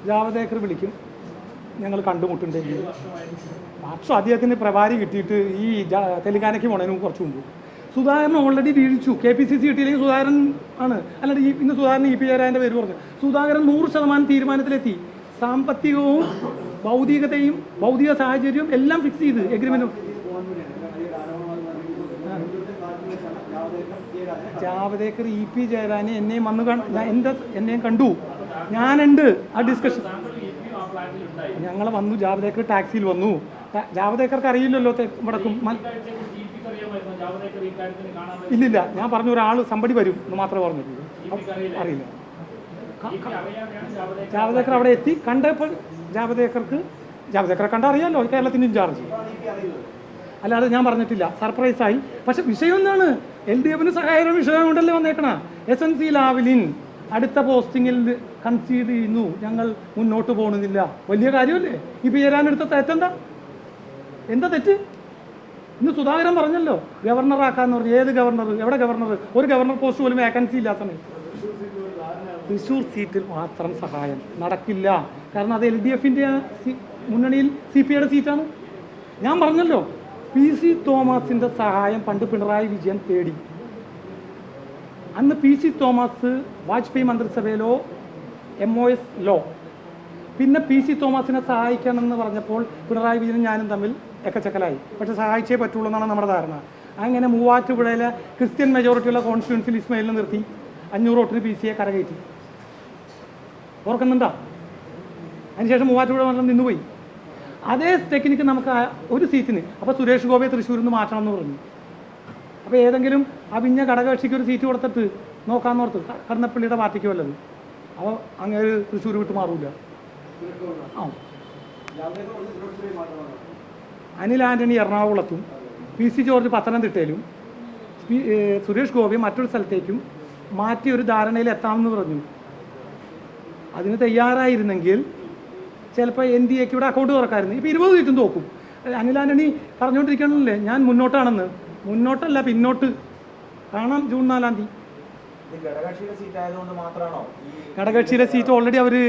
Speaker 1: ജാവദേക്കർ വിളിക്കും, ഞങ്ങൾ കണ്ടുമുട്ടുണ്ടെങ്കിൽ. പക്ഷേ അദ്ദേഹത്തിന് പ്രഭാരി കിട്ടിയിട്ട് ഈ തെലുങ്കാനയ്ക്ക് പോണതിന് കുറച്ച് മുമ്പ് സുധാകരൻ ഓൾറെഡി വീഴ്ചു. KPCC കിട്ടിയില്ലെങ്കിൽ സുധാകരൻ ആണ്. അല്ലാണ്ട് ഇന്ന് സുധാകരൻ ജയരാജൻ്റെ പേര് പറഞ്ഞു. സുധാകരൻ 100% തീരുമാനത്തിലെത്തി. സാമ്പത്തികവും ഭൗതികതയും ഭൗതിക സാഹചര്യവും എല്ലാം ഫിക്സ് ചെയ്ത് എഗ്രിമെൻറ്റും. ജാവദേക്കർ ജയരാജനെ എന്നെയും വന്ന് എന്നെയും കണ്ടു. ഞാനുണ്ട് ആ ഡിസ്കഷൻ. ഞങ്ങൾ വന്നു, ജാവദേക്കർ ടാക്സിയിൽ വന്നു. ജാവദേക്കർക്ക് അറിയില്ലല്ലോ വടക്കും. ഇല്ലില്ല, ഞാൻ പറഞ്ഞു ഒരാൾ സമ്പടി വരും എന്ന് മാത്രമേ പറഞ്ഞിട്ടുള്ളൂ. അറിയില്ല. ജാവദേക്കർ അവിടെ എത്തി. കണ്ടപ്പോൾ ജാവദേക്കറെ കണ്ടറിയാമല്ലോ, കേരളത്തിൻ്റെ ഇൻചാർജ്. അല്ലാതെ ഞാൻ പറഞ്ഞിട്ടില്ല, സർപ്രൈസായി. പക്ഷെ വിഷയം എന്താണ്? LDFന് സഹായ വിഷയം കൊണ്ടല്ലേ വന്നേക്കണ. SNC ലാവ്ലിൻ അടുത്ത പോസ്റ്റിങ്ങിൽ കൺസീഡ് ചെയ്യുന്നു, ഞങ്ങൾ മുന്നോട്ട് പോകുന്നില്ല. വലിയ കാര്യമല്ലേ? ഇപ്പോൾ ചേരാനെടുത്ത തെറ്റെന്താ? എന്താ തെറ്റ്? ഇന്ന് സുധാകരൻ പറഞ്ഞല്ലോ ഗവർണറാക്കാന്ന് പറഞ്ഞു. ഏത് ഗവർണർ? എവിടെ ഗവർണർ? ഒരു ഗവർണർ പോസ്റ്റ് പോലും വേക്കൻസി ഇല്ലാത്ത സമയത്ത്. തൃശ്ശൂർ സീറ്റിൽ മാത്രം സഹായം നടക്കില്ല. കാരണം അത് LDFൻ്റെ മുന്നണിയിൽ CPIയുടെ സീറ്റാണ്. ഞാൻ പറഞ്ഞല്ലോ, PC തോമസിൻ്റെ സഹായം പണ്ട് പിണറായി വിജയൻ തേടി. അന്ന് PC തോമസ് വാജ്പേയി മന്ത്രിസഭയിലോ MOS ലോ. പിന്നെ PC തോമസിനെ സഹായിക്കണമെന്ന് പറഞ്ഞപ്പോൾ പിണറായി വിജയനും ഞാനും തമ്മിൽ എക്കച്ചക്കലായി. പക്ഷെ സഹായിച്ചേ പറ്റുള്ളൂ എന്നാണ് നമ്മുടെ ധാരണ. അങ്ങനെ മൂവാറ്റുപുഴയിലെ ക്രിസ്ത്യൻ മെജോറിറ്റിയുള്ള കോൺസ്റ്റിറ്റ്യുവൻസിൽ ഇസ്മയിലിനെ നിർത്തി 500 വോട്ടിന് PCയെ കരകയറ്റി. ഓർക്കുന്നുണ്ടോ? അതിനുശേഷം മൂവാറ്റുപുഴ മണ്ഡലം നിന്നുപോയി. അതേ ടെക്നിക്ക് നമുക്ക് ഒരു സീറ്റിന്. അപ്പോൾ സുരേഷ് ഗോപിയെ തൃശ്ശൂരിൽ നിന്ന് മാറ്റണം എന്ന് പറഞ്ഞു. അപ്പോൾ ഏതെങ്കിലും അവിഞ്ഞ ഘടകകക്ഷിക്ക് ഒരു സീറ്റ് കൊടുത്തിട്ട് നോക്കാമെന്നോർത്ത്, കരുണപ്പള്ളിയുടെ പാർട്ടിക്ക് വല്ലത്. അപ്പോൾ അങ്ങനെ തൃശ്ശൂർ വിട്ട് മാറൂല. ആ, അനിൽ ആൻ്റണി എറണാകുളത്തും PC ജോർജ് പത്തനംതിട്ടയിലും സുരേഷ് ഗോപി മറ്റൊരു സ്ഥലത്തേക്കും മാറ്റി ഒരു ധാരണയിൽ എത്താമെന്ന് പറഞ്ഞു. അതിന് തയ്യാറായിരുന്നെങ്കിൽ ചിലപ്പോൾ NDAക്ക് ഇവിടെ അക്കൗണ്ട് തുറക്കാമായിരുന്നു. ഇപ്പോൾ 20 സീറ്റും തോക്കും. അനിൽ ആൻ്റണി പറഞ്ഞുകൊണ്ടിരിക്കണല്ലേ ഞാൻ മുന്നോട്ടാണെന്ന്. മുന്നോട്ടല്ല, പിന്നോട്ട്. കാണാം ജൂൺ 4 ഘടകകക്ഷിയുടെ സീറ്റ് ഓൾറെഡി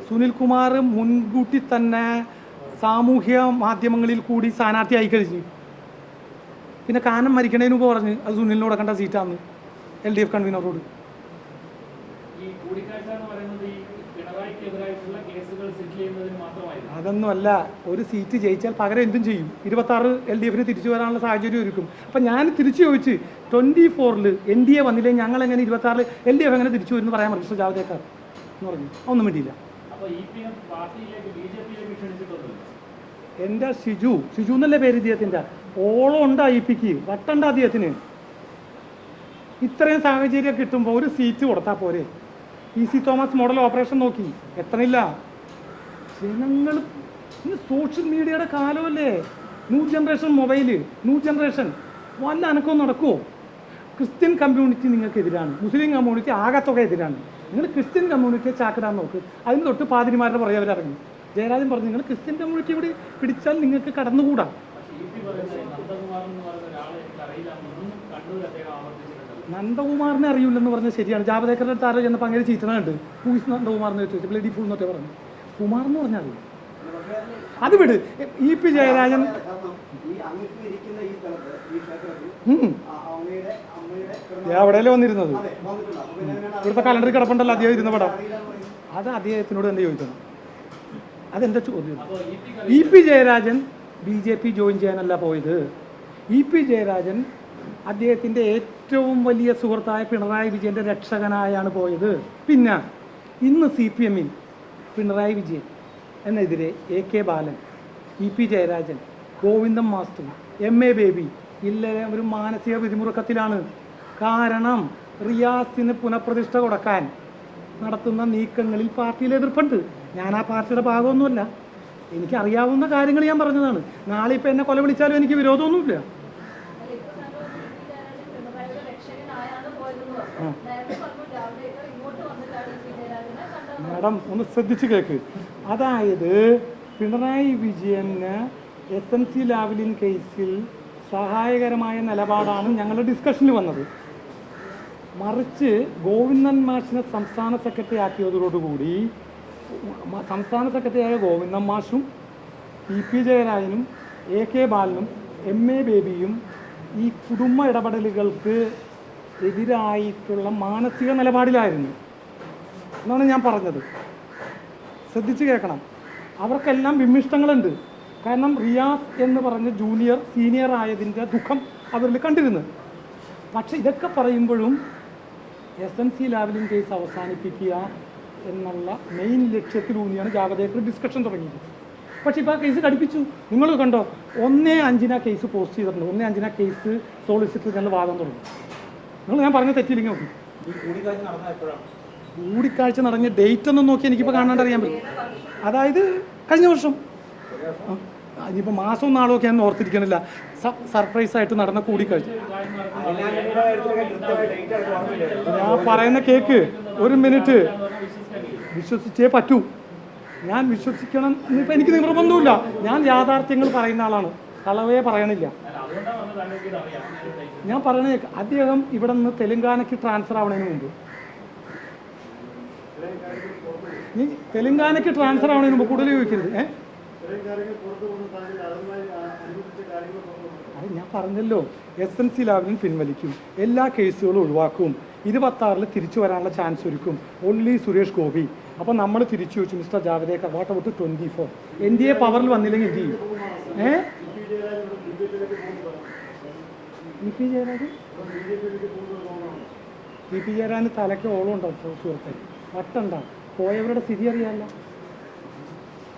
Speaker 1: സുനിൽകുമാർ മുൻകൂട്ടി തന്നെ സാമൂഹ്യ മാധ്യമങ്ങളിൽ കൂടി സ്ഥാനാർത്ഥി ആയി കഴിഞ്ഞു. പിന്നെ കാനം മരിക്കണതിന് മുമ്പ് പറഞ്ഞ് അത് സുനിലിനോട് കണ്ട സീറ്റാന്ന് LDF കൺവീനറോട്. അതൊന്നുമല്ല, ഒരു സീറ്റ് ജയിച്ചാൽ പകരം എന്തും ചെയ്യും. 26 LDF തിരിച്ചു വരാനുള്ള സാഹചര്യം ഒരുക്കും. അപ്പം ഞാൻ തിരിച്ചു ചോദിച്ച് 24 NDA വന്നില്ലെങ്കിൽ ഞങ്ങൾ എങ്ങനെ 26 LDF എങ്ങനെ തിരിച്ചു വരുമെന്ന് പറയാൻ മിസ്റ്റർ ജാവ്ദേക്കർ എന്ന് പറഞ്ഞു. ഒന്നും വേണ്ടിയില്ല. എൻ്റെ ഷിജു എന്നല്ലേ പേര് ഇദ്ദേഹത്തിൻ്റെ, ഓളം ഉണ്ട് IPക്ക്, വട്ടണ്ട അദ്ദേഹത്തിന്. ഇത്രയും സാഹചര്യം കിട്ടുമ്പോൾ ഒരു സീറ്റ് കൊടുത്താൽ പോരെ. PC തോമസ് മോഡൽ ഓപ്പറേഷൻ നോക്കി എത്തണില്ല. ജനങ്ങൾ ഇന്ന് സോഷ്യൽ മീഡിയയുടെ കാലമല്ലേ, new generation mobile, new generation വല്ല അനക്കവും നടക്കുമോ? ക്രിസ്ത്യൻ കമ്മ്യൂണിറ്റി നിങ്ങൾക്കെതിരാണ്, മുസ്ലിം കമ്മ്യൂണിറ്റി ആകത്തൊക്കെ എതിരാണ്. നിങ്ങൾ ക്രിസ്ത്യൻ കമ്മ്യൂണിറ്റിയെ ചാക്കിടാൻ നോക്ക്. അതിന് തൊട്ട് പാതിരിമാരുടെ പുറകെ അവരിറങ്ങി. ജയരാജൻ പറഞ്ഞു നിങ്ങൾ ക്രിസ്ത്യൻ കമ്മ്യൂണിറ്റി കൂടി പിടിച്ചാൽ നിങ്ങൾക്ക് കടന്നുകൂടാ. നന്ദകുമാറിനെ അറിയില്ലെന്ന് പറഞ്ഞാൽ ശരിയാണ്. ജാവദേക്കറുടെ അടുത്ത് ആരോ ചെന്നപ്പോൾ അങ്ങനെ ചീറ്റണുണ്ട്. ഹൂസ് നന്ദകുമാറിനെ വെച്ചിട്ട് ബ്ലഡി ഫുൾ എന്നൊക്കെ പറഞ്ഞു. കുമാർ എന്ന് പറഞ്ഞാൽ അത് വിട്. EP ജയരാജൻ എവിടെയല്ലേ വന്നിരുന്നത്? ഇവിടുത്തെ കലണ്ടറിൽ കിടപ്പുണ്ടല്ലോ അദ്ദേഹം ഇരുന്ന പടം. അത് അദ്ദേഹത്തിനോട് തന്നെ ചോദിക്കണം. അതെന്താ ചോദ്യം? EP ജയരാജൻ BJP ജോയിൻ ചെയ്യാനല്ല പോയത്. EP ജയരാജൻ അദ്ദേഹത്തിൻ്റെ ഏറ്റവും വലിയ സുഹൃത്തായ പിണറായി വിജയൻ്റെ രക്ഷകനായാണ് പോയത്. പിന്നെ ഇന്ന് CPM-ൽ പിണറായി വിജയൻ എന്നെതിരെ AK ബാലൻ, EP Jayarajan, Govindan master, MA baby എല്ലാവരും ഒരു മാനസിക പിരിമുറുക്കത്തിലാണ്. കാരണം റിയാസിന് പുനഃപ്രതിഷ്ഠ കൊടുക്കാൻ നടത്തുന്ന നീക്കങ്ങളിൽ പാർട്ടിയിൽ എതിർപ്പുണ്ട്. ഞാൻ ആ പാർട്ടിയുടെ ഭാഗമൊന്നുമല്ല, എനിക്കറിയാവുന്ന കാര്യങ്ങൾ ഞാൻ പറഞ്ഞതാണ്. നാളെ ഇപ്പം എന്നെ കൊല വിളിച്ചാലും എനിക്ക് വിരോധമൊന്നുമില്ല. മാഡം ഒന്ന് ശ്രദ്ധിച്ച് കേൾക്ക്. അതായത് പിണറായി വിജയന് SNC ലാവ്ലിൻ കേസിൽ സഹായകരമായ നിലപാടാണ് ഞങ്ങളുടെ ഡിസ്കഷനിൽ വന്നത്. മറിച്ച് ഗോവിന്ദൻ മാഷിനെ സംസ്ഥാന സെക്രട്ടറി ആക്കിയതോടുകൂടി സംസ്ഥാന സെക്രട്ടറിയായ ഗോവിന്ദൻ മാഷും EP ജയരാജനും AK ബാലനും MA ബേബിയും ഈ കുടുംബ ഇടപെടലുകൾക്ക് എതിരായിട്ടുള്ള മാനസിക നിലപാടിലായിരുന്നു എന്നാണ് ഞാൻ പറഞ്ഞത്. ശ്രദ്ധിച്ച് കേൾക്കണം. അവർക്കെല്ലാം വിമ്മിഷ്ടങ്ങളുണ്ട്. കാരണം റിയാസ് എന്ന് പറഞ്ഞ ജൂനിയർ സീനിയർ ആയതിൻ്റെ ദുഃഖം അവരിൽ കണ്ടിരുന്നു. പക്ഷെ ഇതൊക്കെ പറയുമ്പോഴും SNC ലാവ്ലിൻ കേസ് അവസാനിപ്പിക്കുക എന്നുള്ള മെയിൻ ലക്ഷ്യത്തിലൂന്നിയാണ് ജാവദേക്കർ ഡിസ്കഷൻ തുടങ്ങിയത്. പക്ഷെ ഇപ്പോൾ ആ കേസ് കടുപ്പിച്ചു. നിങ്ങൾ കണ്ടോ, 1/5 കേസ് പോസ്റ്റ് ചെയ്തിട്ടുണ്ട്. 1/5 കേസ് സോളിസിറ്റർ ഞങ്ങൾ വാദം തുടങ്ങി. ഞാൻ പറഞ്ഞ തെറ്റില്ലെങ്കിൽ നോക്കി. കൂടിക്കാഴ്ച നടന്ന ഡേറ്റ് ഒന്നും നോക്കി എനിക്കിപ്പോൾ കാണാണ്ട് അറിയാൻ പറ്റും. അതായത് കഴിഞ്ഞ വർഷം. ഇനിയിപ്പോൾ മാസവും നാളൊക്കെ ഞാൻ ഓർത്തിരിക്കണില്ല. സർപ്രൈസായിട്ട് നടന്ന കൂടിക്കാഴ്ച. ഞാൻ പറയുന്ന കേക്ക് ഒരു മിനിറ്റ്, വിശ്വസിച്ചേ പറ്റൂ. ഞാൻ വിശ്വസിക്കണം ഇപ്പം എനിക്ക് നിർബന്ധമില്ല. ഞാൻ യാഥാർത്ഥ്യങ്ങൾ പറയുന്ന ആളാണ്, കളവേ പറയണില്ല. ഞാൻ പറയണ അദ്ദേഹം ഇവിടെ നിന്ന് തെലങ്കാനയ്ക്ക് ട്രാൻസ്ഫർ ആവണതിന് മുമ്പ് തെലങ്കാനയ്ക്ക് ട്രാൻസ്ഫർ ആവണതിന് മുമ്പ് കൂടുതൽ ചോദിക്കരുത്. അത് ഞാൻ പറഞ്ഞല്ലോ, SNC ലാവ്ലിൻ പിൻവലിക്കും, എല്ലാ കേസുകളും ഒഴിവാക്കും, 26 തിരിച്ചു വരാനുള്ള ചാൻസ് ഒരുക്കും. ഒൺലി സുരേഷ് ഗോപി. അപ്പോൾ നമ്മൾ തിരിച്ചു വെച്ചു mister Javadekar, what about 24? NDA പവറിൽ വന്നില്ലെങ്കിൽ എന്ത് ചെയ്യും? EP ജയരാജന് തലയ്ക്ക് ഓളം ഉണ്ടാവും സുഹൃത്തെ, വട്ടുണ്ടാവും. പോയവരുടെ സ്ഥിതി അറിയാമല്ല.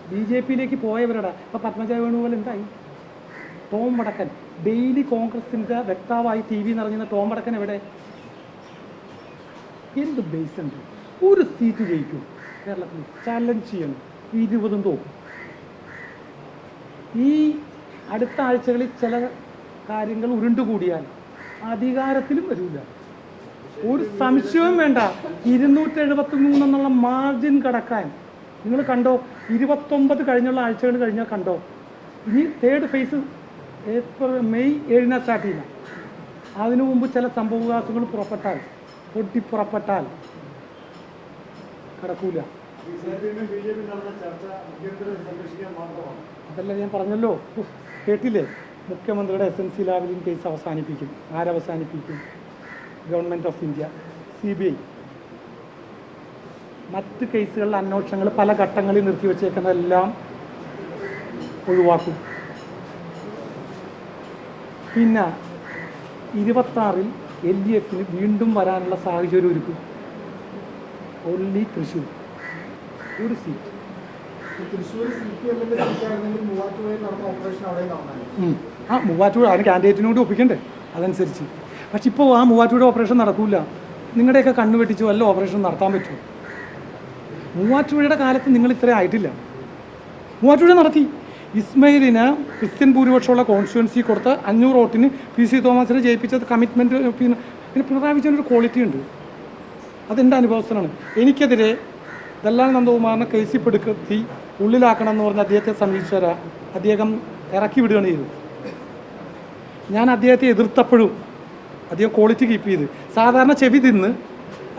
Speaker 1: BJPയിലേക്ക് പോയവരുടെ ഇപ്പം പത്മജ വേണുപോലെ എന്തായി? ടോം വടക്കൻ ഡെയിലി കോൺഗ്രസിൻ്റെ വ്യക്താവായി TV നിറഞ്ഞുന്ന ടോം വടക്കൻ എവിടെ? എന്ത് ബേസ് ഉണ്ട്? ഒരു സീറ്റ് ജയിക്കും കേരളത്തിൽ, ചാലഞ്ച് ചെയ്യണം, 20 തോക്കും. ഈ അടുത്ത ആഴ്ചകളിൽ ചില കാര്യങ്ങൾ ഉരുണ്ടുകൂടിയാൽ അധികാരത്തിലും വരില്ല. ഒരു സംശയവും വേണ്ട. 273 എന്നുള്ള മാർജിൻ കടക്കാൻ നിങ്ങൾ കണ്ടോ. 29 കഴിഞ്ഞുള്ള ആഴ്ചകൾ കഴിഞ്ഞാൽ കണ്ടോ. ഇനി തേർഡ് ഫേസ് മെയ് 7 സ്റ്റാർട്ട് ചെയ്യില്ല. അതിനു മുമ്പ് ചില സംഭവവികാസങ്ങൾ പുറപ്പെട്ടാൽ പൊട്ടിപ്പുറപ്പെട്ടാൽ കടക്കൂല. അതല്ല ഞാൻ പറഞ്ഞല്ലോ, കേട്ടില്ലേ? മുഖ്യമന്ത്രിയുടെ SNC ലാവലിൻ കേസ് അവസാനിപ്പിക്കും. ആരവസാനിപ്പിക്കും? Government of India, CBI. മറ്റ് കേസുകളിലെ അന്വേഷണങ്ങൾ പല ഘട്ടങ്ങളിൽ നിർത്തിവെച്ചേക്കുന്നതെല്ലാം ഒഴിവാക്കും. പിന്നെ 26-ൽ LDFന് വീണ്ടും വരാനുള്ള സാഹചര്യം ഒരുക്കും. ഓൺലി തൃശ്ശൂർ ഒരു സീറ്റ്. മൂവാറ്റുപുഴ അതിന് കാൻഡിഡേറ്റിനോട് ഒപ്പിക്കണ്ടേ അതനുസരിച്ച്. പക്ഷെ ഇപ്പോൾ ആ മൂവാറ്റുപുഴ ഓപ്പറേഷൻ നടക്കില്ല. നിങ്ങളുടെയൊക്കെ കണ്ണു വെട്ടിച്ച് വല്ല ഓപ്പറേഷൻ നടത്താൻ പറ്റുമോ? മൂവാറ്റുപുഴയുടെ കാലത്ത് നിങ്ങൾ ഇത്ര ആയിട്ടില്ല. മൂവാറ്റുപുഴ നടത്തി. ഇസ്മയിലിന് ക്രിസ്ത്യൻ ഭൂരിപക്ഷമുള്ള കോൺസ്റ്റിറ്റ്യുവൻസി കൊടുത്ത് 500 വോട്ടിന് PC തോമസിനെ ജയിപ്പിച്ചത് കമ്മിറ്റ്മെൻറ്റ്. പിന്നെ പിണറായി വിജയനൊരു ക്വാളിറ്റി ഉണ്ട്, അതെൻ്റെ അനുഭവസ്ഥനാണ്. എനിക്കെതിരെ ദല്ലാൽ നന്ദകുമാറിനെ കേസിപ്പെടുത്തി ഉള്ളിലാക്കണം എന്ന് പറഞ്ഞ് അദ്ദേഹത്തെ സമീപിച്ചാൽ അദ്ദേഹം ഇറക്കി വിടുകയാണ് ചെയ്തത്. ഞാൻ അദ്ദേഹത്തെ എതിർത്തപ്പോഴും അദ്ദേഹം ക്വാളിറ്റി കീപ്പ് ചെയ്ത് സാധാരണ ചെവി തിന്ന്.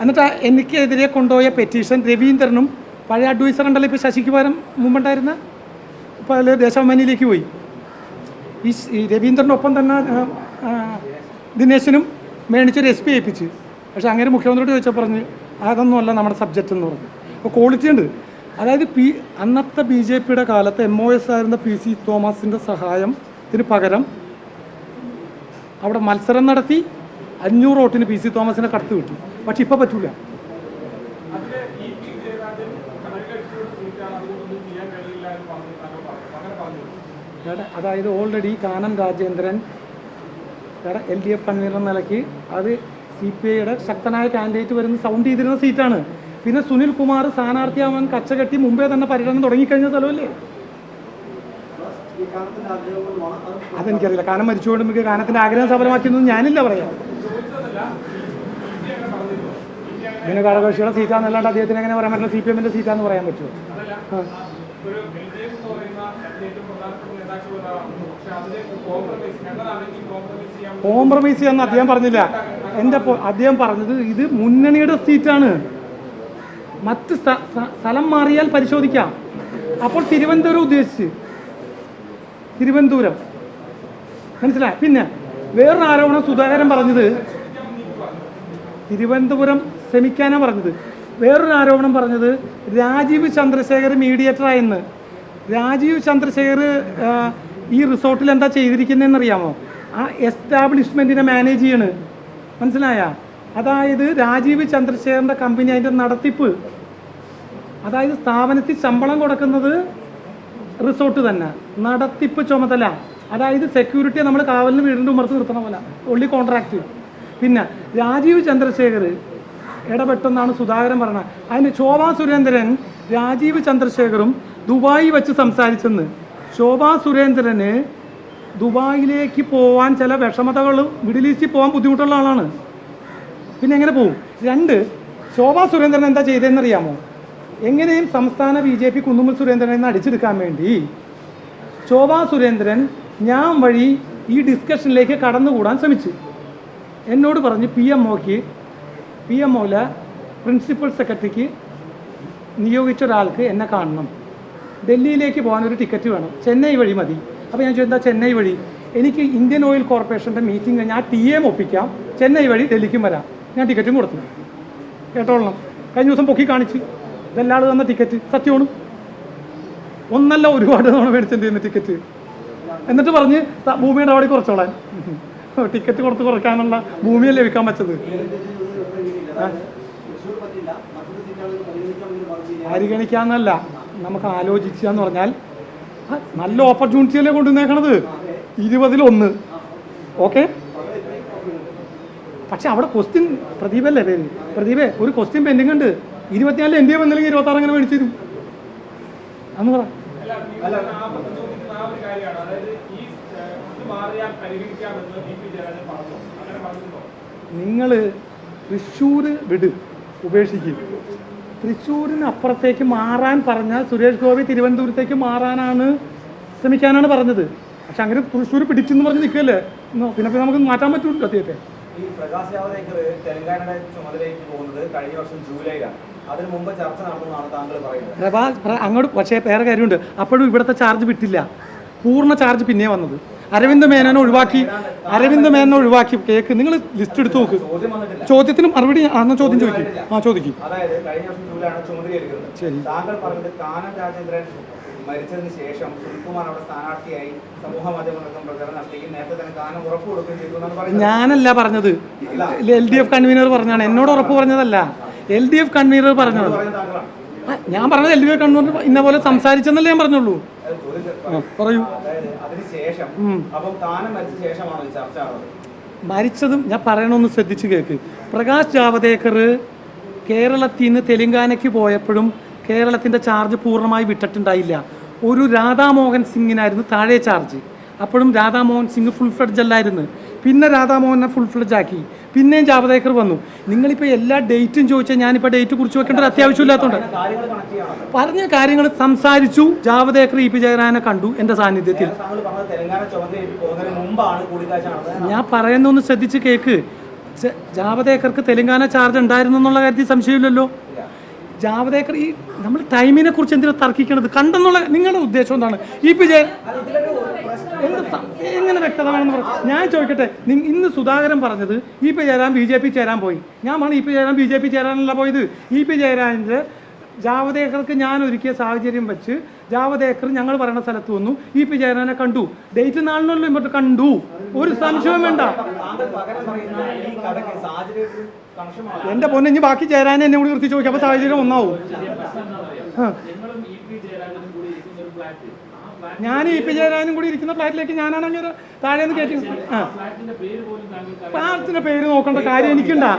Speaker 1: എന്നിട്ട് എനിക്കെതിരെ കൊണ്ടുപോയ പെറ്റീഷൻ രവീന്ദ്രനും പഴയ അഡ്വൈസർ ഉണ്ടല്ലോ ഇപ്പോൾ ശശിക്ക് പകരം മുമ്പുണ്ടായിരുന്ന ഇപ്പോൾ ദേശാഭിമാനിയിലേക്ക് പോയി. ഈ രവീന്ദ്രനൊപ്പം തന്നെ ദിനേശനും മേണിച്ചൊരു SP ഏൽപ്പിച്ച്. പക്ഷേ അങ്ങനെ മുഖ്യമന്ത്രിയോട് ചോദിച്ചാൽ പറഞ്ഞ് അതൊന്നുമല്ല നമ്മുടെ സബ്ജക്റ്റ് എന്ന് പറഞ്ഞു. അപ്പോൾ ക്വാളിറ്റി ഉണ്ട്. അതായത് അന്നത്തെ BJPയുടെ കാലത്ത് MOS ആയിരുന്ന PC തോമസിൻ്റെ സഹായത്തിന് പകരം അവിടെ മത്സരം നടത്തി 500 വോട്ടിന് PC തോമസിനെ കടത്തി വിട്ടു. പക്ഷെ ഇപ്പോൾ പറ്റൂല. അതായത് already Kanam Rajendran LDF convener നിലയ്ക്ക് അത് CPIയുടെ ശക്തനായ കാൻഡിഡേറ്റ് വരുന്ന സൗണ്ട് ചെയ്തിരുന്ന സീറ്റാണ്. പിന്നെ സുനിൽ കുമാർ സ്ഥാനാർത്ഥിയാവാൻ കച്ചകെട്ടി മുമ്പേ തന്നെ പര്യടനം തുടങ്ങിക്കഴിഞ്ഞ സ്ഥലമല്ലേ? അതെനിക്കറിയില്ല. കാനം മരിച്ചുകൊണ്ട് നമുക്ക് കാനത്തിൻ്റെ ആഗ്രഹം സഫലമാക്കിയെന്നൊന്നും ഞാനില്ല പറയാം. ഇങ്ങനെ ഘടകകക്ഷിയുടെ സീറ്റാന്നല്ലാണ്ട് അദ്ദേഹത്തിന് എങ്ങനെ പറയാൻ പറ്റില്ല CPMൻ്റെ സീറ്റാന്ന് പറയാൻ പറ്റുമോ? കോംപ്രമൈസ് ചെയ്യാന്ന് അദ്ദേഹം പറഞ്ഞില്ല. അദ്ദേഹം പറഞ്ഞത് ഇത് മുന്നണിയുടെ സീറ്റാണ്, മറ്റ് സ്ഥലം മാറിയാൽ പരിശോധിക്കാം. അപ്പോൾ തിരുവനന്തപുരം ഉദ്ദേശിച്ച് തിരുവനന്തപുരം മനസ്സിലായി. പിന്നെ വേറൊരു ആരോപണം സുധാകരൻ പറഞ്ഞത് തിരുവനന്തപുരം ശ്രമിക്കാനാണ് പറഞ്ഞത്. വേറൊരു ആരോപണം പറഞ്ഞത് രാജീവ് ചന്ദ്രശേഖർ മീഡിയേറ്ററായെന്ന്. രാജീവ് ചന്ദ്രശേഖർ ഈ റിസോർട്ടിൽ എന്താ ചെയ്തിരിക്കുന്നതെന്ന് അറിയാമോ? ആ എസ്റ്റാബ്ലിഷ്മെൻറ്റിനെ മാനേജ് ചെയ്യണ്. മനസ്സിലായ? അതായത് രാജീവ് ചന്ദ്രശേഖറിൻ്റെ കമ്പനി അതിൻ്റെ നടത്തിപ്പ്, അതായത് സ്ഥാപനത്തിൽ ശമ്പളം കൊടുക്കുന്നത് റിസോർട്ട് തന്നെ, നടത്തിപ്പ് ചുമതല, അതായത് സെക്യൂരിറ്റിയെ നമ്മൾ കാവലിന് വീടിൻ്റെ ഉമ്മർത്ത് നിർത്തണ പോലെ ഒള്ളി കോൺട്രാക്റ്റ്. പിന്നെ രാജീവ് ചന്ദ്രശേഖർ ഇടപെട്ടെന്നാണ് സുധാകരൻ പറഞ്ഞത്. അതിന് ശോഭാ സുരേന്ദ്രൻ രാജീവ് ചന്ദ്രശേഖറും ദുബായി വെച്ച് സംസാരിച്ചെന്ന്. ശോഭാ സുരേന്ദ്രന് ദുബായിലേക്ക് പോകാൻ ചില വിഷമതകൾ, മിഡിൽ ഈസ്റ്റിൽ പോകാൻ ബുദ്ധിമുട്ടുള്ള ആളാണ്. പിന്നെ എങ്ങനെ പോകും? 2, ശോഭാ സുരേന്ദ്രൻ എന്താ ചെയ്തതെന്നറിയാമോ? എങ്ങനെയും സംസ്ഥാന BJP കുന്നുമ്മൽ സുരേന്ദ്രനെ നിന്ന് അടിച്ചെടുക്കാൻ വേണ്ടി ശോഭാ സുരേന്ദ്രൻ ഞാൻ വഴി ഈ ഡിസ്കഷനിലേക്ക് കടന്നുകൂടാൻ ശ്രമിച്ചു. എന്നോട് പറഞ്ഞ് PMOയിലെ പ്രിൻസിപ്പൽ സെക്രട്ടറിക്ക് നിയോഗിച്ച ഒരാൾക്ക് എന്നെ കാണണം, ഡൽഹിയിലേക്ക് പോകാനൊരു ടിക്കറ്റ് വേണം, ചെന്നൈ വഴി മതി. അപ്പോൾ ഞാൻ ചോദിച്ചാൽ ചെന്നൈ വഴി? എനിക്ക് ഇന്ത്യൻ ഓയിൽ കോർപ്പറേഷൻ്റെ മീറ്റിംഗ് കഴിഞ്ഞ് ആ TM ഒപ്പിക്കാം, ചെന്നൈ വഴി ഡൽഹിക്കും വരാം. ഞാൻ ടിക്കറ്റും കൊടുത്തു. കേട്ടോളണം. കഴിഞ്ഞ ദിവസം പൊക്കി കാണിച്ച് ഇതെല്ലാം തന്ന ടിക്കറ്റ് സത്യമാണ്. ഒന്നല്ല ഒരുപാട് തവണ മേടിച്ചെന്ത് ചെയ്യുന്ന ടിക്കറ്റ്. എന്നിട്ട് പറഞ്ഞ് ഭൂമിയുടെ അവിടെ കുറച്ചോളാൻ. ടിക്കറ്റ് കൊടുത്ത് കുറയ്ക്കാനുള്ള ഭൂമിയെ ലഭിക്കാൻ പറ്റത്. പരിഗണിക്കാന്നല്ല, നമുക്ക് ആലോചിച്ചാന്ന് പറഞ്ഞാൽ നല്ല ഓപ്പർച്യൂണിറ്റിയല്ലേ കൊണ്ടുവന്നേക്കണത്. 20-1. ഓക്കെ, പക്ഷെ അവിടെ ക്വസ്റ്റ്യൻ പ്രദീപല്ലേ പേര്? പ്രദീപേ, ഒരു ക്വസ്റ്റ്യൻ പെൻഡിങ് ഉണ്ട്. 24 NDA വന്നില്ലെങ്കിൽ 26 അങ്ങനെ മേടിച്ചിരും അന്ന് പറ. നിങ്ങൾ തൃശ്ശൂർ വിട്, ഉപേക്ഷിക്കും. തൃശ്ശൂരിന് അപ്പുറത്തേക്ക് മാറാൻ പറഞ്ഞാൽ സുരേഷ് ഗോപി തിരുവനന്തപുരത്തേക്ക് മാറാനാണ് ശ്രമിക്കാനാണ് പറഞ്ഞത്. പക്ഷെ അങ്ങനെ തൃശ്ശൂർ പിടിച്ചെന്ന് പറഞ്ഞ് നിൽക്കല്ലേ, പിന്നെ നമുക്ക് മാറ്റാൻ പറ്റൂല്ലോ അദ്ദേഹത്തെ.
Speaker 2: ഈ പ്രകാശ് ജാവദേക്കർ തെലങ്കാനയുടെ ചുമതലയ്ക്ക് പോകുന്നത് കഴിഞ്ഞ വർഷം ജൂലൈയിലാണ്. അതിന് മുമ്പ് ചർച്ച നടന്നതാണ് താങ്കൾ പറയുന്നത്.
Speaker 1: അങ്ങോട്ട് പക്ഷേ വേറെ കാര്യമുണ്ട്. അപ്പോഴും ഇവിടുത്തെ ചാർജ് വിട്ടില്ല, പൂർണ്ണ ചാർജ് പിന്നെ വന്നത്. അരവിന്ദ് മേനോനെ ഒഴിവാക്കി കേക്ക്. നിങ്ങൾ ലിസ്റ്റ് എടുത്ത് നോക്ക്. ചോദ്യത്തിന് മറുപടി അന്ന് ചോദ്യം ചോദിക്കും. ചോദിക്കും.
Speaker 2: അതായത് കഴിഞ്ഞ വർഷം ജൂലൈയാണ് ചുമതലയേൽക്കുന്നത്.
Speaker 1: ശരി,
Speaker 2: താങ്കൾ പറഞ്ഞത് കാനം രാജേന്ദ്രൻ മരിച്ചതിന് ശേഷം സുനിൽകുമാർ അവിടെ സ്ഥാനാർത്ഥിയായി സമൂഹ മാധ്യമങ്ങൾക്കും പ്രചരണം നടത്തുകയും നേരത്തെ തന്നെ കാനം ഉറപ്പ് കൊടുക്കുകയും ചെയ്തു എന്നാണ് പറയുന്നത്.
Speaker 1: ഞാനല്ല പറഞ്ഞത്, LDF കൺവീനർ പറഞ്ഞാണ്, എന്നോട് ഉറപ്പ് പറഞ്ഞതല്ല. LDF കൺവീനർ പറഞ്ഞത്. ഞാൻ പറഞ്ഞത് LDF കൺവീനർ ഇന്ന പോലെ സംസാരിച്ചെന്നല്ലേ ഞാൻ പറഞ്ഞുള്ളൂ. പറയൂ. മരിച്ചതും ഞാൻ പറയണമെന്ന് ശ്രദ്ധിച്ച് കേൾക്ക്. പ്രകാശ് ജാവദേക്കർ കേരളത്തിൽ നിന്ന് തെലങ്കാനയ്ക്ക് പോയപ്പോഴും കേരളത്തിൻ്റെ ചാർജ് പൂർണ്ണമായി വിട്ടിട്ടുണ്ടായില്ല. ഒരു രാധാമോഹൻ സിംഗിനായിരുന്നു താഴെ ചാർജ്. അപ്പോഴും രാധാമോഹൻ സിംഗ് ഫുൾ ഫ്ലെഡ്ജ് അല്ലായിരുന്നു. പിന്നെ രാധാമോഹനെ ഫുൾ ഫ്ലെഡ്ജ് ആക്കി. പിന്നെയും ജാവദേക്കർ വന്നു. നിങ്ങളിപ്പോൾ എല്ലാ ഡേറ്റും ചോദിച്ചാൽ ഞാനിപ്പോൾ ഡേറ്റ് കുറിച്ച് വെക്കേണ്ട ഒരു അത്യാവശ്യമില്ലാത്തതുകൊണ്ട് പറഞ്ഞ കാര്യങ്ങൾ സംസാരിച്ചു. ജാവദേക്കർ EP ജയരാജനെ കണ്ടു എൻ്റെ സാന്നിധ്യത്തിൽ. ഞാൻ പറയുന്നൊന്ന് ശ്രദ്ധിച്ച് കേക്ക്. ജാവദേക്കർക്ക് തെലങ്കാന ചാർജ് ഉണ്ടായിരുന്നു എന്നുള്ള കാര്യത്തിൽ സംശയമില്ലല്ലോ. ജാവദേക്കർ ഈ നമ്മൾ ടൈമിനെ കുറിച്ച് എന്തിനാ തർക്കിക്കണത്? കണ്ടെന്നുള്ള നിങ്ങളുടെ ഉദ്ദേശം എന്താണ്? EP എങ്ങനെ വ്യക്തത വേണമെന്ന് പറഞ്ഞു. ഞാൻ ചോദിക്കട്ടെ, ഇന്ന് സുധാകരൻ പറഞ്ഞത് EP ജയരാജൻ BJP ചേരാൻ പോയി. ഞാൻ പറഞ്ഞു EP ജയരാജൻ BJP ചേരാനല്ല പോയത്. EP ജയരാജൻ്റെ ജാവദേക്കർക്ക് ഞാൻ ഒരുക്കിയ സാഹചര്യം വെച്ച് ജാവദേക്കർ ഞങ്ങൾ പറയുന്ന സ്ഥലത്ത് വന്നു. EP ജയരാജനെ കണ്ടു. ഡേറ്റ് നാളിനല്ലോ ഇങ്ങോട്ട് കണ്ടു. ഒരു സംശയവും വേണ്ട. എൻ്റെ പൊന്നെ, ഇനി ബാക്കി ജയരാജനെ എന്നെ കൂടി നിർത്തി ചോദിക്കാം. അപ്പോൾ സാഹചര്യം ഒന്നാവും. ഞാൻ EP ജയരാജനും കൂടി ഇരിക്കുന്ന ഫ്ലാറ്റിലേക്ക് ഞാനാണെങ്കിൽ താഴെ നിന്ന് കയറ്റി. ഫ്ലാറ്റിന്റെ പേര് നോക്കേണ്ട കാര്യം എനിക്കുണ്ടാ.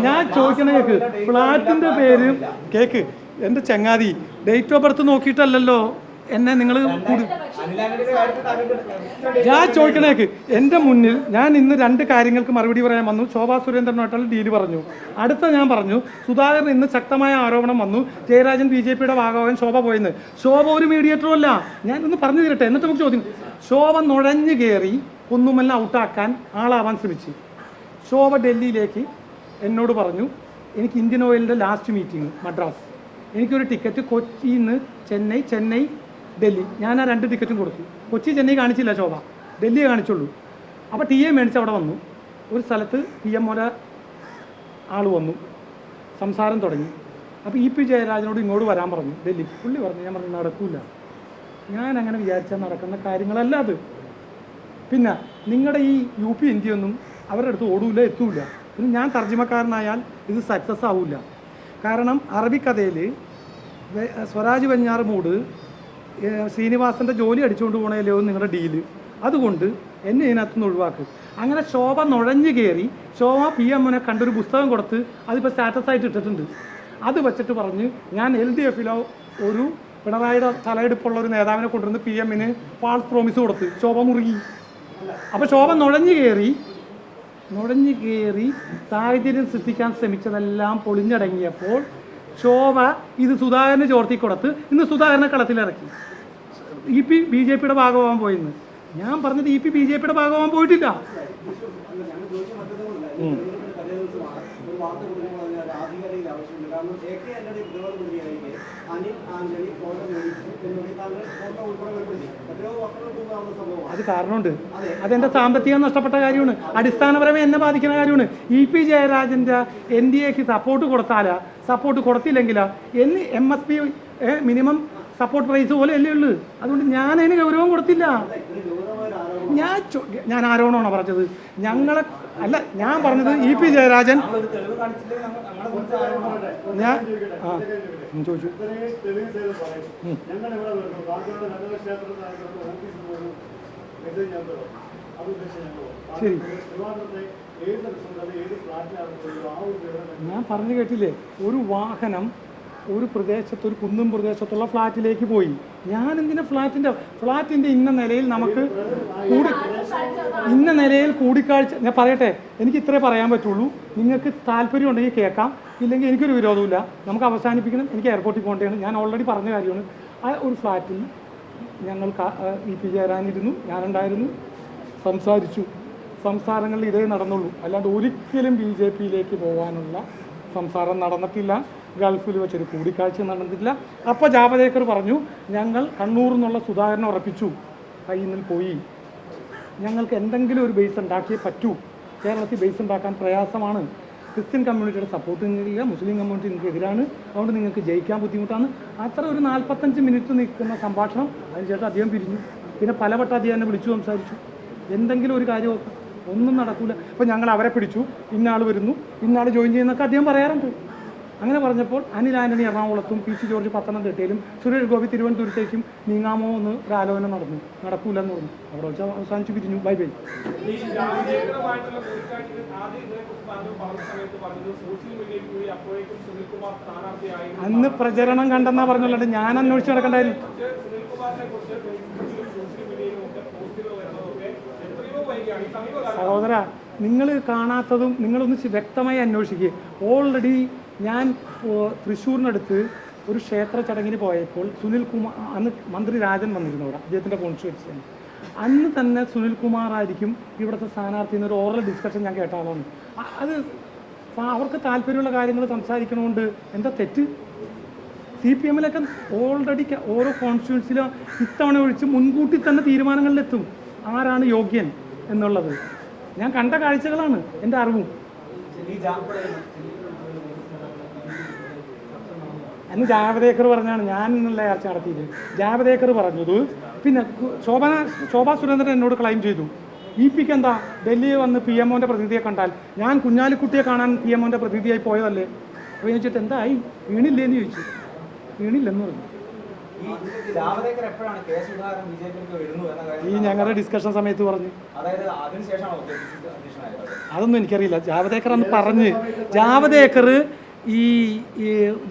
Speaker 1: ഞാൻ ചോദിക്കണ കേക്ക്. ഫ്ലാറ്റിന്റെ പേര് കേക്ക്. എൻ്റെ ചങ്ങാതി ഡേറ്റ് ഓഫ് ബർത്ത് നോക്കിയിട്ടല്ലല്ലോ എന്നെ നിങ്ങൾ കൂടി. ഞാൻ ചോദിക്കണേക്ക്. എൻ്റെ മുന്നിൽ ഞാൻ ഇന്ന് 2 കാര്യങ്ങൾക്ക് മറുപടി പറയാൻ വന്നു. ശോഭാ സുരേന്ദ്രനായിട്ടുള്ള ഡീല് പറഞ്ഞു. അടുത്ത ഞാൻ പറഞ്ഞു സുധാകരൻ ഇന്ന് ശക്തമായ ആരോപണം വന്നു, ജയരാജൻ BJPയുടെ ഭാഗമാകാൻ ശോഭ പോയെന്ന്. ശോഭ ഒരു മീഡിയേറ്ററും അല്ല. ഞാൻ ഒന്ന് പറഞ്ഞു തരട്ടെ, എന്നിട്ട് നമുക്ക് ചോദ്യം. ശോഭ നുഴഞ്ഞു കയറി ഒന്നുമെല്ലാം ഔട്ടാക്കാൻ ആളാവാൻ ശ്രമിച്ചു. ശോഭ ഡൽഹിയിലേക്ക് എന്നോട് പറഞ്ഞു, എനിക്ക് ഇന്ത്യൻ ഓയിലിൻ്റെ ലാസ്റ്റ് മീറ്റിംഗ് മദ്രാസ്, എനിക്കൊരു ടിക്കറ്റ് കൊച്ചിയിൽ നിന്ന് ചെന്നൈ ഡൽഹി. ഞാൻ ആ 2 ടിക്കറ്റും കൊടുത്തു. കൊച്ചി ചെന്നൈ കാണിച്ചില്ല ശോഭ, ഡൽഹിയെ കാണിച്ചുള്ളൂ. അപ്പോൾ TA മേടിച്ച് അവിടെ വന്നു. ഒരു സ്ഥലത്ത് PM ആൾ വന്നു, സംസാരം തുടങ്ങി. അപ്പോൾ EP ജയരാജനോട് ഇങ്ങോട്ട് വരാൻ പറഞ്ഞു ഡൽഹി. പുള്ളി പറഞ്ഞു, ഞാൻ പറഞ്ഞു നടക്കൂല, ഞാൻ അങ്ങനെ വിചാരിച്ചാൽ നടക്കുന്ന കാര്യങ്ങളല്ല അത്. പിന്നെ നിങ്ങളുടെ ഈ UP ഇന്ത്യയൊന്നും അവരുടെ അടുത്ത് ഓടൂല, എത്തൂല. പിന്നെ ഞാൻ തർജ്ജിമക്കാരനായാൽ ഇത് സക്സസ് ആവില്ല. കാരണം അറബിക്കഥയിൽ സ്വരാജ് വെഞ്ഞാറമൂട് ശ്രീനിവാസൻ്റെ ജോലി അടിച്ചുകൊണ്ട് പോകണല്ലോ നിങ്ങളുടെ ഡീല്. അതുകൊണ്ട് എന്നെ ഇതിനകത്തുനിന്ന് ഒഴിവാക്കും. അങ്ങനെ ശോഭ നുഴഞ്ഞു കയറി ശോഭ PM കണ്ടൊരു പുസ്തകം കൊടുത്ത് അതിപ്പോൾ സ്റ്റാറ്റസായിട്ട് ഇട്ടിട്ടുണ്ട്. അത് വെച്ചിട്ട് പറഞ്ഞ് ഞാൻ LDFിലോ ഒരു പിണറായിയുടെ തലയെടുപ്പുള്ള ഒരു നേതാവിനെ കൊണ്ടുവന്ന് PM ഫാൾസ് പ്രോമിസ് കൊടുത്ത് ശോഭ മുറുകി. അപ്പോൾ ശോഭ നുഴഞ്ഞു കയറി സാഹചര്യം സൃഷ്ടിക്കാൻ ശ്രമിച്ചതെല്ലാം പൊളിഞ്ഞടങ്ങിയപ്പോൾ ശോഭ ഇത് സുധാകരന് ചോർത്തി കൊടുത്ത് ഇന്ന് സുധാകരനെ കളത്തിലിറക്കി. EP BJPയുടെ ഭാഗമാകാൻ പോയിന്ന്. ഞാൻ പറഞ്ഞത് EP BJPയുടെ ഭാഗമാകാൻ പോയിട്ടില്ല. അത് കാരണമുണ്ട്. അതെൻ്റെ സാമ്പത്തികം നഷ്ടപ്പെട്ട കാര്യമാണ്. അടിസ്ഥാനപരമായി എന്നെ ബാധിക്കുന്ന കാര്യമാണ്. EP ജയരാജൻ്റെ NDAക്ക് സപ്പോർട്ട് കൊടുത്താലാ, സപ്പോർട്ട് കൊടുത്തില്ലെങ്കിലാ എന്ന് MSP സപ്പോർട്ട് പ്രൈസ് പോലെ അല്ലേ ഉള്ളൂ. അതുകൊണ്ട് ഞാൻ അതിന് ഗൗരവം കൊടുത്തില്ല. ഞാൻ ആരോപണമാണോ പറഞ്ഞത്? ഞങ്ങളെ അല്ല, ഞാൻ പറഞ്ഞത് EP ജയരാജൻ. ഞാൻ ചോദിച്ചു ശരി, ഞാൻ പറഞ്ഞു കേട്ടില്ലേ? ഒരു വാഹനം ഒരു പ്രദേശത്ത്, ഒരു കുന്നും പ്രദേശത്തുള്ള ഫ്ലാറ്റിലേക്ക് പോയി. ഞാൻ എന്തിനാ ഫ്ലാറ്റിൻ്റെ ഇന്ന നിലയിൽ നമുക്ക് ഇന്ന നിലയിൽ കൂടിക്കാഴ്ച. ഞാൻ പറയട്ടെ, എനിക്ക് ഇത്രേ പറയാൻ പറ്റുള്ളൂ. നിങ്ങൾക്ക് താല്പര്യം ഉണ്ടെങ്കിൽ കേൾക്കാം, ഇല്ലെങ്കിൽ എനിക്കൊരു വിരോധമില്ല. നമുക്ക് അവസാനിപ്പിക്കണം. എനിക്ക് എയർപോർട്ടിൽ പോകേണ്ടതാണ്. ഞാൻ ഓൾറെഡി പറഞ്ഞ കാര്യമാണ്. ആ ഒരു ഫ്ലാറ്റിൽ ഞങ്ങൾ EP ജയരാജനിരുന്നു, ഞാനുണ്ടായിരുന്നു, സംസാരിച്ചു. സംസാരങ്ങളിൽ ഇതേ നടന്നുള്ളൂ. അല്ലാണ്ട് ഒരിക്കലും BJPയിലേക്ക് പോകാനുള്ള സംസാരം നടന്നിട്ടില്ല, ഗൾഫിൽ വെച്ചൊരു കൂടിക്കാഴ്ച നടന്നിട്ടില്ല. അപ്പോൾ ജാവദേക്കർ പറഞ്ഞു, ഞങ്ങൾ കണ്ണൂരിൽ നിന്നുള്ള സുധാകരനെ ഉറപ്പിച്ചു, കയ്യിൽ നിന്ന് പോയി, ഞങ്ങൾക്ക് എന്തെങ്കിലും ഒരു ബേസ് ഉണ്ടാക്കിയേ പറ്റൂ, കേരളത്തിൽ ബേസ് ഉണ്ടാക്കാൻ പ്രയാസമാണ്, ക്രിസ്ത്യൻ കമ്മ്യൂണിറ്റിയുടെ സപ്പോർട്ട് നിങ്ങൾക്കില്ല, മുസ്ലിം കമ്മ്യൂണിറ്റി നിങ്ങൾക്ക് എതിരാണ്, അതുകൊണ്ട് നിങ്ങൾക്ക് ജയിക്കാൻ ബുദ്ധിമുട്ടാണ്. അത്ര ഒരു 45 മിനിറ്റ് നിൽക്കുന്ന സംഭാഷണം. അതിനുശേഷം അദ്ദേഹം പിരിഞ്ഞു. പിന്നെ പലവട്ടം അദ്ദേഹം എന്നെ വിളിച്ചു സംസാരിച്ചു, എന്തെങ്കിലും ഒരു കാര്യം ഒന്നും നടക്കില്ല. അപ്പോൾ ഞങ്ങൾ അവരെ പിടിച്ചു, ഇന്നാൾ വരുന്നു, ഇന്നാൾ ജോയിൻ ചെയ്യുന്നൊക്കെ അദ്ദേഹം പറയാറുണ്ട്. അങ്ങനെ പറഞ്ഞപ്പോൾ അനിൽ ആൻ്റണി എറണാകുളത്തും പി സി ജോർജ് പത്തനംതിട്ടയിലും സുരേഷ് ഗോപി തിരുവനന്തപുരത്തേക്കും നീങ്ങാമോ എന്ന് ഒരു ആലോചന നടന്നു. നടക്കൂലെന്ന് പറഞ്ഞു. അവിടെ വെച്ച് അവസാനിച്ച് പിരിഞ്ഞു. Bye bye. അന്ന് പ്രചരണം കണ്ടെന്നാ പറഞ്ഞല്ലോ, ഞാൻ അന്വേഷിച്ച് നടക്കണ്ടായിരുന്നു. സഹോദര, നിങ്ങൾ കാണാത്തതും നിങ്ങളൊന്ന് വ്യക്തമായി അന്വേഷിക്കുക. ഓൾറെഡി ഞാൻ തൃശ്ശൂരിനടുത്ത് ഒരു ക്ഷേത്ര ചടങ്ങിന് പോയപ്പോൾ സുനിൽകുമാർ, അന്ന് മന്ത്രി രാജൻ വന്നിരുന്നു അവിടെ, അദ്ദേഹത്തിൻ്റെ കോൺസ്റ്റിറ്റ്യുവൻസിയാണ്. അന്ന് തന്നെ സുനിൽകുമാർ ആയിരിക്കും ഇവിടുത്തെ സ്ഥാനാർത്ഥി എന്നൊരു ഓറൽ ഡിസ്കഷൻ ഞാൻ കേട്ട ആളാണ്. അത് അവർക്ക് താല്പര്യമുള്ള കാര്യങ്ങൾ സംസാരിക്കണമുണ്ട്. എന്താ തെറ്റ്? CPM-ലൊക്കെ ഓൾറെഡി ഓരോ കോൺസ്റ്റിറ്റ്യുവൻസിലും ഇത്തവണ ഒഴിച്ച് മുൻകൂട്ടി തന്നെ തീരുമാനങ്ങളിലെത്തും ആരാണ് യോഗ്യൻ എന്നുള്ളത്. ഞാൻ കണ്ട കാഴ്ചകളാണ് എൻ്റെ അറിവും. അന്ന് ജാവദേക്കർ പറഞ്ഞാണ് ഞാൻ എന്നുള്ള ചർച്ച നടത്തിയത്. ജാവദേക്കർ പറഞ്ഞത് പിന്നെ ശോഭാ സുരേന്ദ്രൻ എന്നോട് ക്ലെയിം ചെയ്തു, EPക്ക് എന്താ ഡൽഹിയിൽ വന്ന് PMOൻ്റെ പ്രതിനിധിയെ കണ്ടാൽ ഞാൻ കുഞ്ഞാലിക്കുട്ടിയെ കാണാൻ PMOൻ്റെ പ്രതിനിധിയായി പോയതല്ലേ? അപ്പോൾ ഞാൻ ചോദിച്ചിട്ട് എന്തായി, വീണില്ലേന്ന് ചോദിച്ചു. വീണില്ലെന്ന് പറഞ്ഞു. ഈ ഞങ്ങളുടെ ഡിസ്കഷൻ സമയത്ത് പറഞ്ഞു. അതൊന്നും എനിക്കറിയില്ല. ജാവദേക്കർ അന്ന് പറഞ്ഞ്, ജാവദേക്കർ ഈ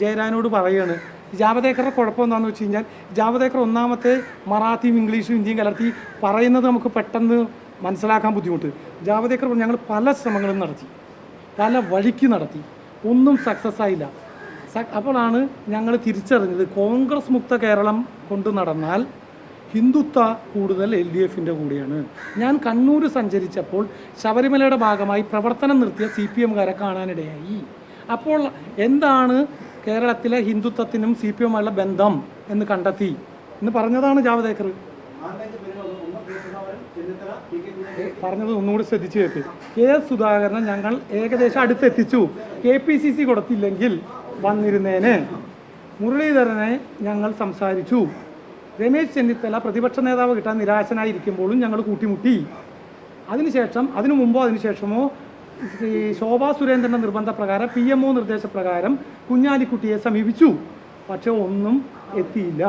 Speaker 1: ജയരാജനോട് പറയുകയാണ്. ജാവദേക്കറുടെ കുഴപ്പം എന്താണെന്ന് വെച്ച് കഴിഞ്ഞാൽ, ജാവദേക്കർ ഒന്നാമത്തെ മറാത്തിയും ഇംഗ്ലീഷും ഹിന്ദിയും കലർത്തി പറയുന്നത് നമുക്ക് പെട്ടെന്ന് മനസ്സിലാക്കാൻ ബുദ്ധിമുട്ട്. ജാവദേക്കർ ഞങ്ങൾ പല ശ്രമങ്ങളും നടത്തി, പല വഴിക്ക് നടത്തി, ഒന്നും സക്സസ് ആയില്ല. അപ്പോഴാണ് ഞങ്ങൾ തിരിച്ചറിഞ്ഞത്, കോൺഗ്രസ് മുക്ത കേരളം കൊണ്ട് നടന്നാൽ ഹിന്ദുത്വ കൂടുതൽ LDFൻ്റെ കൂടെയാണ്. ഞാൻ കണ്ണൂർ സഞ്ചരിച്ചപ്പോൾ ശബരിമലയുടെ ഭാഗമായി പ്രവർത്തനം നിർത്തിയ CPM-കാരെ കാണാനിടയായി. അപ്പോൾ എന്താണ് കേരളത്തിലെ ഹിന്ദുത്വത്തിനും CPM-ഉള്ള ബന്ധം എന്ന് കണ്ടെത്തി എന്ന് പറഞ്ഞതാണ് ജാവദേക്കർ. പറഞ്ഞത് ഒന്നുകൂടി ശ്രദ്ധിച്ചു കേൾക്ക്. KS സുധാകരനെ ഞങ്ങൾ ഏകദേശം അടുത്തെത്തിച്ചു. KPCC കൊടുത്തില്ലെങ്കിൽ വന്നിരുന്നേനെ. മുരളീധരനെ ഞങ്ങൾ സംസാരിച്ചു. രമേശ് ചെന്നിത്തല പ്രതിപക്ഷ നേതാവ് കിട്ടാൻ നിരാശനായിരിക്കുമ്പോഴും ഞങ്ങൾ കൂട്ടിമുട്ടി. അതിനുശേഷം, അതിനു മുമ്പോ അതിനുശേഷമോ ഈ ശോഭാ സുരേന്ദ്രൻ്റെ നിർബന്ധപ്രകാരം PMO നിർദ്ദേശപ്രകാരം കുഞ്ഞാലിക്കുട്ടിയെ സമീപിച്ചു. പക്ഷെ ഒന്നും എത്തിയില്ല.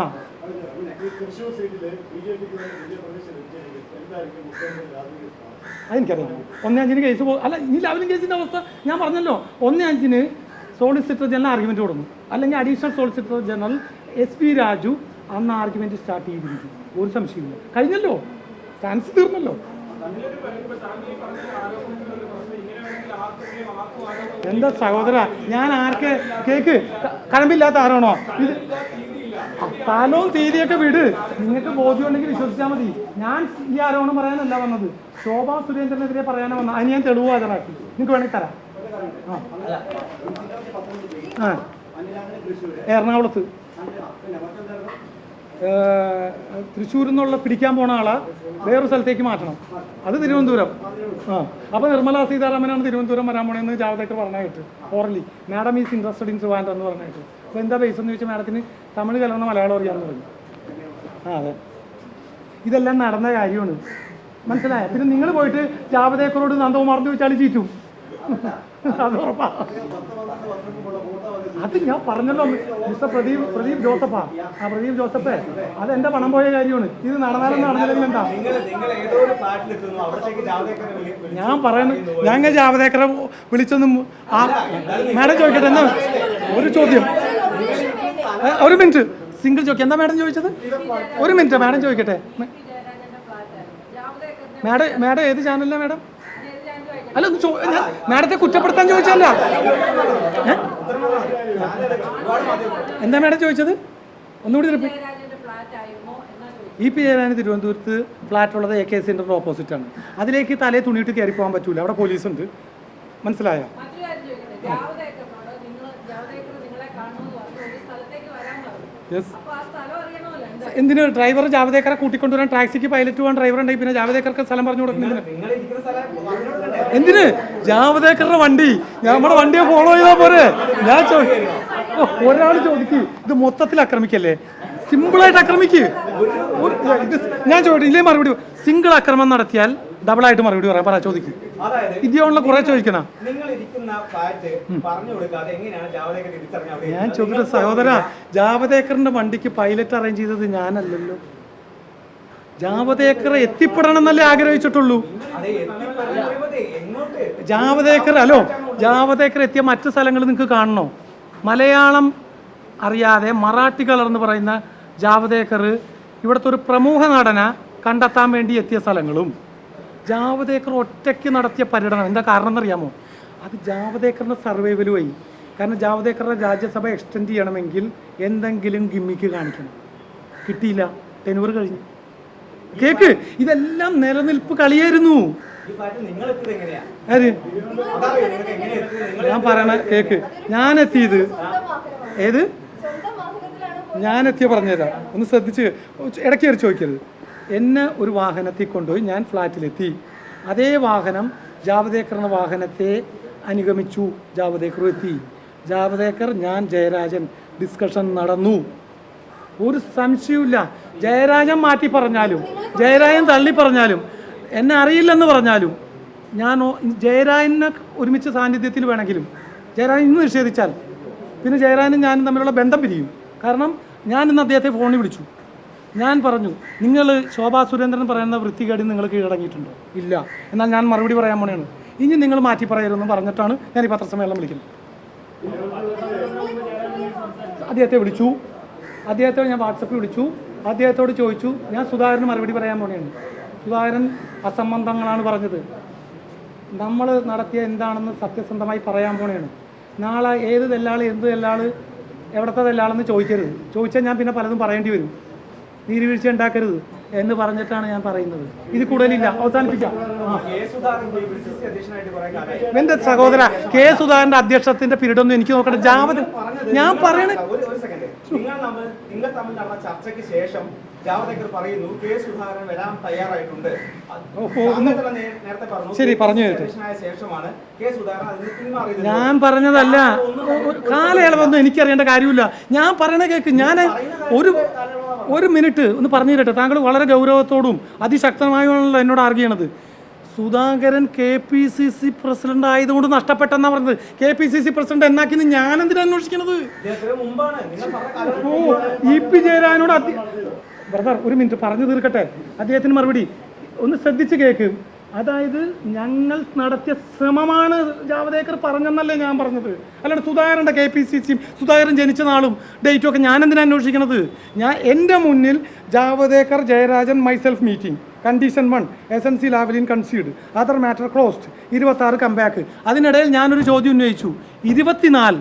Speaker 1: അതെനിക്കറിയാം. 1-5 കേസ് അല്ല, ഇനി ലാവലിംഗ് കേസിൻ്റെ അവസ്ഥ ഞാൻ പറഞ്ഞല്ലോ. 1-5 സോളിസിറ്റർ ജനറൽ ആർഗ്യുമെൻറ്റ് കൊടുന്നു, അല്ലെങ്കിൽ additional solicitor general SP Raju അന്ന് ആർഗ്യുമെൻറ്റ് സ്റ്റാർട്ട് ചെയ്തിരിക്കും. ഒരു സംശയമില്ല. കഴിഞ്ഞല്ലോ, ചാൻസ് തീർന്നല്ലോ. എന്താ സഹോദര, ഞാൻ ആർക്ക് കേക്ക് കഴമ്പില്ലാത്ത ആരാണോ ഇത്? സ്ഥലവും തീയതിയൊക്കെ വിട്, നിങ്ങൾക്ക് ബോധ്യമുണ്ടെങ്കിൽ വിശ്വസിച്ചാൽ മതി. ഞാൻ ഈ ആരോപണം പറയാനല്ല വന്നത്, ശോഭാ സുരേന്ദ്രനെതിരെ പറയാനാണ് വന്നത്. അതിന് ഞാൻ തെളിവ് ഹാജരാക്കി, നിങ്ങൾക്ക് വേണമെങ്കിൽ തരാം. എറണാകുളത്ത് തൃശ്ശൂരിൽ നിന്നുള്ള പിടിക്കാൻ പോണ ആളെ വേറൊരു സ്ഥലത്തേക്ക് മാറ്റണം, അത് തിരുവനന്തപുരം. അപ്പോൾ നിർമ്മലാ സീതാരാമനാണ് തിരുവനന്തപുരം വരാൻ പോണെന്ന് ജാവദേക്കർ പറഞ്ഞ കേട്ട് ഓർലി. Madam is interested in Trivandrum എന്ന് പറഞ്ഞ കേട്ടു. അപ്പോൾ എന്താ ബേസ് എന്ന് ചോദിച്ചാൽ മാഡത്തിന് തമിഴ് കലർന്ന മലയാളം അറിയാമെന്ന് പറഞ്ഞു. അതെ, ഇതെല്ലാം നടന്ന കാര്യമാണ്, മനസ്സിലായ. പിന്നെ നിങ്ങൾ പോയിട്ട് ജാവദേക്കറോട് നന്ദകുമാറിന് ചോദിച്ചാൽ ചീറ്റും, അത് ഉറപ്പാണ്. അത് ഞാൻ പറഞ്ഞല്ലോ, മിസ്റ്റർ പ്രദീപ് ജോസഫാ. പ്രദീപ് ജോസഫേ, അത് എൻ്റെ പണം പോയ കാര്യമാണ്. ഇത് നടന്നാലെന്ന് നടന്നില്ലെങ്കിൽ എന്താ ഞാൻ പറയുന്നത്? ഞങ്ങൾ ജാവദേക്കറെ വിളിച്ചൊന്നും മാഡം ചോദിക്കട്ടെ എന്നാ ഒരു ചോദ്യം, ഒരു മിനിറ്റ് സിംഗിൾ ചോദിക്കാം. എന്താ മാഡം ചോദിച്ചത്? ഒരു മിനിറ്റ് മാഡം ചോദിക്കട്ടെ. മാഡം ഏത് ചാനലിലാണ് മാഡം? അല്ല, ഞാൻ മാഡത്തെ കുറ്റപ്പെടുത്താൻ ചോദിച്ചല്ല. എന്താ മാഡം ചോദിച്ചത്? ഒന്നുകൂടി റിപ്പീറ്റ്. EP ജയരാജന് തിരുവനന്തപുരത്ത് ഫ്ലാറ്റ് ഉള്ളത് AK സെന്ററിന്റെ ഓപ്പോസിറ്റാണ്. അതിലേക്ക് തലേ തുണിയിട്ട് കയറി പോകാൻ പറ്റൂല, അവിടെ പോലീസുണ്ട്, മനസ്സിലായോ? യെസ്. എന്തിന് ഡ്രൈവർ ജാവദേക്കറെ കൂട്ടിക്കൊണ്ടുവരാൻ ടാക്സിക്ക് പൈലറ്റ് പോകാൻ ഡ്രൈവർ ഉണ്ടെങ്കിൽ പിന്നെ ജാവദേക്കർക്ക് സ്ഥലം പറഞ്ഞു കൊടുക്കുന്നില്ല.
Speaker 2: നിങ്ങൾ ഇരിക്കുന്ന സ്ഥലം പറഞ്ഞു കൊടുക്കണ്ടേ?
Speaker 1: എന്തിന് ജാവദേക്കറുടെ വണ്ടി നമ്മുടെ വണ്ടിയെ ഫോളോ ചെയ്താൽ പോരെ? ഞാൻ ഒരാൾ ചോദിക്കും ഇത് മൊത്തത്തിൽ ആക്രമിക്കല്ലേ? സിമ്പിളായിട്ട് ആക്രമിക്ക്. ഞാൻ ചോദിച്ചു ഇല്ലേ മറുപടി. സിംഗിൾ ആക്രമണം നടത്തിയാൽ ഡബിൾ ആയിട്ട് മറുപടി പറയാം. പറ ചോദിക്കും. ഇതേയുള്ള കുറെ ചോദിക്കണം. ഞാൻ ചോദിക്കട്ടെ സഹോദര, ജാവദേക്കറിന്റെ വണ്ടിക്ക് പൈലറ്റ് അറേഞ്ച് ചെയ്തത് ഞാനല്ലല്ലോ. ജാവദേക്കർ എത്തിപ്പെടണം എന്നല്ലേ ആഗ്രഹിച്ചിട്ടുള്ളൂ. ജാവദേക്കർ എത്തിയ മറ്റു സ്ഥലങ്ങൾ നിങ്ങൾക്ക് കാണണോ? മലയാളം അറിയാതെ മറാഠി കളർന്ന് പറയുന്ന ജാവദേക്കർ ഇവിടുത്തെ ഒരു പ്രമുഖ നടനെ കണ്ടെത്താൻ വേണ്ടി എത്തിയ സ്ഥലങ്ങളും ജാവദേക്കർ ഒറ്റയ്ക്ക് നടത്തിയ പര്യടനം. എന്താ കാരണം എന്നറിയാമോ? അത് ജാവദേക്കറിൻ്റെ സർവൈവൽ വഴി. കാരണം ജാവദേക്കറുടെ രാജ്യസഭ എക്സ്റ്റെൻഡ് ചെയ്യണമെങ്കിൽ എന്തെങ്കിലും ഗിമ്മിക്ക് കാണിക്കണം. കിട്ടിയില്ല, ടെനൂർ കഴിഞ്ഞു. കേക്ക് ഇതെല്ലാം നിലനിൽപ്പ് കളിയായിരുന്നു. ആര് ഞാൻ പറയണ കേക്ക്. ഞാനെത്തിയത് ഏത് ഞാനെത്തിയ പറഞ്ഞുതരാം, ഒന്ന് ശ്രദ്ധിച്ച്. ഇടയ്ക്ക് കയറി ചോദിക്കരുത്. എന്നെ ഒരു വാഹനത്തിൽ കൊണ്ടുപോയി ഞാൻ ഫ്ലാറ്റിലെത്തി. അതേ വാഹനം ജാവദേക്കറിൻ്റെ വാഹനത്തെ അനുഗമിച്ചു. ജാവദേക്കറും എത്തി. ജാവദേക്കർ, ഞാൻ, ജയരാജൻ ഡിസ്കഷൻ നടന്നു. ഒരു സംശയവുമില്ല. ജയരാജൻ മാറ്റി പറഞ്ഞാലും ജയരാജൻ തള്ളി പറഞ്ഞാലും എന്നെ അറിയില്ലെന്ന് പറഞ്ഞാലും ഞാൻ ജയരാജനെ ഒരുമിച്ച് സാന്നിധ്യത്തിൽ വേണമെങ്കിലും ജയരാജൻ ഇന്ന് നിഷേധിച്ചാൽ പിന്നെ ജയരാജനും ഞാനും തമ്മിലുള്ള ബന്ധം പിരിയും. കാരണം ഞാൻ ഇന്ന് അദ്ദേഹത്തെ ഫോണിൽ വിളിച്ചു. ഞാൻ പറഞ്ഞു, നിങ്ങൾ ശോഭാ സുരേന്ദ്രൻ പറയുന്ന വൃത്തികേട് നിങ്ങൾ കീഴടങ്ങിയിട്ടുണ്ടോ? ഇല്ല. എന്നാൽ ഞാൻ മറുപടി പറയാൻ പോണെയാണ്. ഇനി നിങ്ങൾ മാറ്റി പറയരുതെന്ന് പറഞ്ഞിട്ടാണ് ഞാൻ ഈ പത്രസമ്മേളനം വിളിക്കുന്നത്. അദ്ദേഹത്തെ വിളിച്ചു. അദ്ദേഹത്തോട് ഞാൻ വാട്സപ്പിൽ വിളിച്ചു. അദ്ദേഹത്തോട് ചോദിച്ചു. ഞാൻ സുധാകരന് മറുപടി പറയാൻ പോണെയാണ്. സുധാകരൻ അസംബന്ധങ്ങളാണ് പറഞ്ഞത്. നമ്മൾ നടത്തിയ എന്താണെന്ന് സത്യസന്ധമായി പറയാൻ പോണെയാണ്. നാളെ ഏത് ദല്ലാള് എന്ത് ദല്ലാള് എവിടത്തെ ദല്ലാളെന്ന് ചോദിക്കരുത്. ചോദിച്ചാൽ ഞാൻ പിന്നെ പലതും പറയേണ്ടി വരും. നീരുവീഴ്ച ഉണ്ടാക്കരുത് എന്ന് പറഞ്ഞിട്ടാണ് ഞാൻ പറയുന്നത്. ഇത് കൂടുതലില്ല, അവസാനിപ്പിക്കാം. എന്റെ സഹോദര, കെ സുധാകരന്റെ അധ്യക്ഷത്തിന്റെ പീരീഡൊന്നും എനിക്ക് നോക്കട്ടെ. ഞാൻ പറയണ
Speaker 2: ചർച്ചയ്ക്ക് ശേഷം ജാവദേക്കർ പറയുന്നു കെ സുധാകരൻ വരാൻ തയ്യാറായിട്ടുണ്ട്.
Speaker 1: ശരി, പറഞ്ഞു
Speaker 2: ശേഷമാണ് കെ സുധാകരൻ അതിന് പിന്മാറിയത്.
Speaker 1: ഞാൻ പറഞ്ഞതല്ല, കാലയളവൊന്നും എനിക്കറിയേണ്ട കാര്യമില്ല. ഞാൻ പറയണ കേക്ക്. ഞാൻ ഒരു മിനിറ്റ് ഒന്ന് പറഞ്ഞു തരട്ടെ. താങ്കൾ വളരെ ഗൗരവത്തോടും അതിശക്തമായുള്ള എന്നോട് ആർഗ്യ ചെയ്യണത്. സുധാകരൻ KPCC പ്രസിഡന്റ് ആയതുകൊണ്ട് നഷ്ടപ്പെട്ടെന്നാ പറഞ്ഞത്. KPCC പ്രസിഡന്റ് എന്നാക്കിന്ന് ഞാൻ എന്തിനാ അന്വേഷിക്കണത്? EP ജയരാജനോട് ബ്രദർ ഒരു മിനിറ്റ് പറഞ്ഞു തീർക്കട്ടെ. അദ്ദേഹത്തിന് മറുപടി ഒന്ന് ശ്രദ്ധിച്ച് കേക്ക്. അതായത് ഞങ്ങൾ നടത്തിയ ശ്രമമാണ് ജാവദേക്കർ പറഞ്ഞെന്നല്ലേ ഞാൻ പറഞ്ഞത്. അല്ലാണ്ട് സുധാകരൻ്റെ KPCC സുധാകരൻ ജനിച്ച നാളും ഡേറ്റും ഒക്കെ ഞാൻ എന്തിനാ അന്വേഷിക്കണത്? എൻ്റെ മുന്നിൽ Javadekar, Jayarajan, myself meeting, condition 1 SNC Lavalin concede, other matter closed, 26 comeback. അതിനിടയിൽ ഞാനൊരു ചോദ്യം ഉന്നയിച്ചു. 24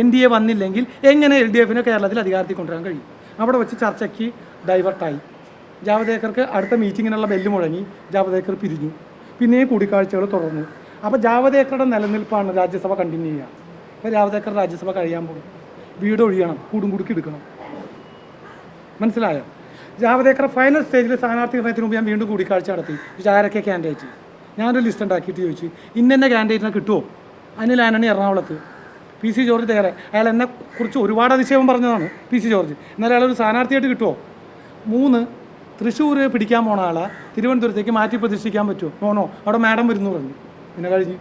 Speaker 1: NDA വന്നില്ലെങ്കിൽ എങ്ങനെ LDFനെ കേരളത്തിൽ അധികാരത്തിൽ കൊണ്ടുവരാൻ കഴിയും? അവിടെ വെച്ച് ചർച്ചയ്ക്ക് ഡൈവേർട്ടായി. ജാവദേക്കർക്ക് അടുത്ത മീറ്റിങ്ങിനുള്ള ബെല്ല് മുഴങ്ങി. ജാവദേക്കർ പിരിഞ്ഞു. പിന്നെയും കൂടിക്കാഴ്ചകൾ തുടർന്നു. അപ്പോൾ ജാവദേക്കറുടെ നിലനിൽപ്പാണ് രാജ്യസഭ കണ്ടിന്യൂ ചെയ്യുക. അപ്പോൾ ജാവദേക്കർ രാജ്യസഭ കഴിയാൻ പോകും. വീട് ഒഴിയണം, കൂടും കുടുക്കി എടുക്കണം. മനസ്സിലായോ? ജാവദേക്കർ ഫൈനൽ സ്റ്റേജിൽ സ്ഥാനാർത്ഥി നിർണയത്തിന് മുമ്പ് ഞാൻ വീണ്ടും കൂടിക്കാഴ്ച നടത്തി. ആരൊക്കെ ക്യാൻഡിഡേറ്റ്? ഞാനൊരു ലിസ്റ്റ് ഉണ്ടാക്കിയിട്ട് ചോദിച്ചു, ഇന്ന ക്യാൻഡിഡേറ്റിനെ കിട്ടുമോ? അനിൽ ആന്റണി എറണാകുളത്ത്, PC ജോർജ് തയ്യാറെ. അയാൾ എന്നെ കുറിച്ച് ഒരുപാട് അതിശയം പറഞ്ഞതാണ് PC ജോർജ്. എന്നാൽ അയാളൊരു സ്ഥാനാർത്ഥിയായിട്ട് കിട്ടുമോ? 3 തൃശ്ശൂർ പിടിക്കാൻ പോണ ആളെ തിരുവനന്തപുരത്തേക്ക് മാറ്റി പ്രതിഷ്ഠിക്കാൻ പറ്റുമോ? നോ, അവിടെ മാഡം വരുന്നു പറഞ്ഞു. പിന്നെ കഴിഞ്ഞ്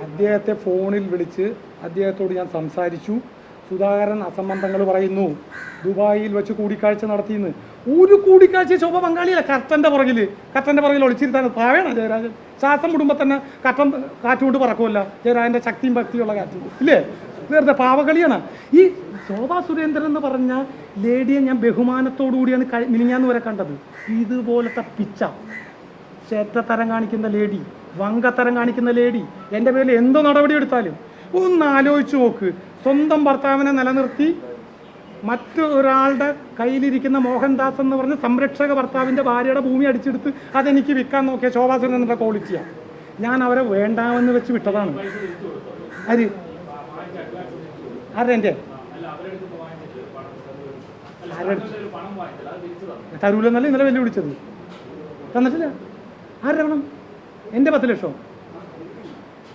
Speaker 1: അദ്ദേഹത്തെ ഫോണിൽ വിളിച്ച് അദ്ദേഹത്തോട് ഞാൻ സംസാരിച്ചു. സുധാകരൻ അസംബന്ധങ്ങൾ പറയുന്നു. ദുബായിൽ വെച്ച് കൂടിക്കാഴ്ച നടത്തിയെന്ന്. ഒരു കൂടിക്കാഴ്ച ശോഭ പങ്കാളിയല്ല. കർട്ടൻ്റെ പുറകിൽ ഒളിച്ചിരുത്താണ്. പാവേണ ജയരാജൻ. ശ്വാസം വിടുമ്പോൾ തന്നെ കർട്ടൻ കാറ്റുകൊണ്ട് പറക്കുമല്ല. ജയരാജൻ്റെ ശക്തിയും ഭക്തിയുള്ള കാറ്റ് ഇല്ലേ? വെറുതെ പാവകളിയാണ്. ഈ ശോഭാ സുരേന്ദ്രൻ എന്ന് പറഞ്ഞ ലേഡിയെ ഞാൻ ബഹുമാനത്തോടു കൂടിയാണ് മിനിഞ്ഞാന്ന് വരെ കണ്ടത്. ഇതുപോലത്തെ പിച്ച ചേറ്റത്തരം കാണിക്കുന്ന ലേഡി, വങ്കത്തരം കാണിക്കുന്ന ലേഡി എൻ്റെ പേരിൽ എന്തോ നടപടി എടുത്താലും ഒന്ന് ആലോചിച്ച് നോക്ക്. സ്വന്തം ഭർത്താവിനെ നിലനിർത്തി മറ്റൊരാളുടെ കയ്യിലിരിക്കുന്ന മോഹൻദാസ് എന്ന് പറഞ്ഞ സംരക്ഷക ഭർത്താവിൻ്റെ ഭാര്യയുടെ ഭൂമി അടിച്ചെടുത്ത് അതെനിക്ക് വിൽക്കാൻ നോക്കിയ ശോഭാ സുരേന്ദ്രൻ്റെ ക്വാളിറ്റിയാണ്. ഞാൻ അവരെ വേണ്ടാമെന്ന് വെച്ച് വിട്ടതാണ്. ആരുടെ എൻ്റെ തരൂലെന്നല്ല ഇന്നലെ വെല്ലുവിളിച്ചത്. തന്നിട്ടില്ല. ആരുടെ പണം? എൻ്റെ 10 ലക്ഷം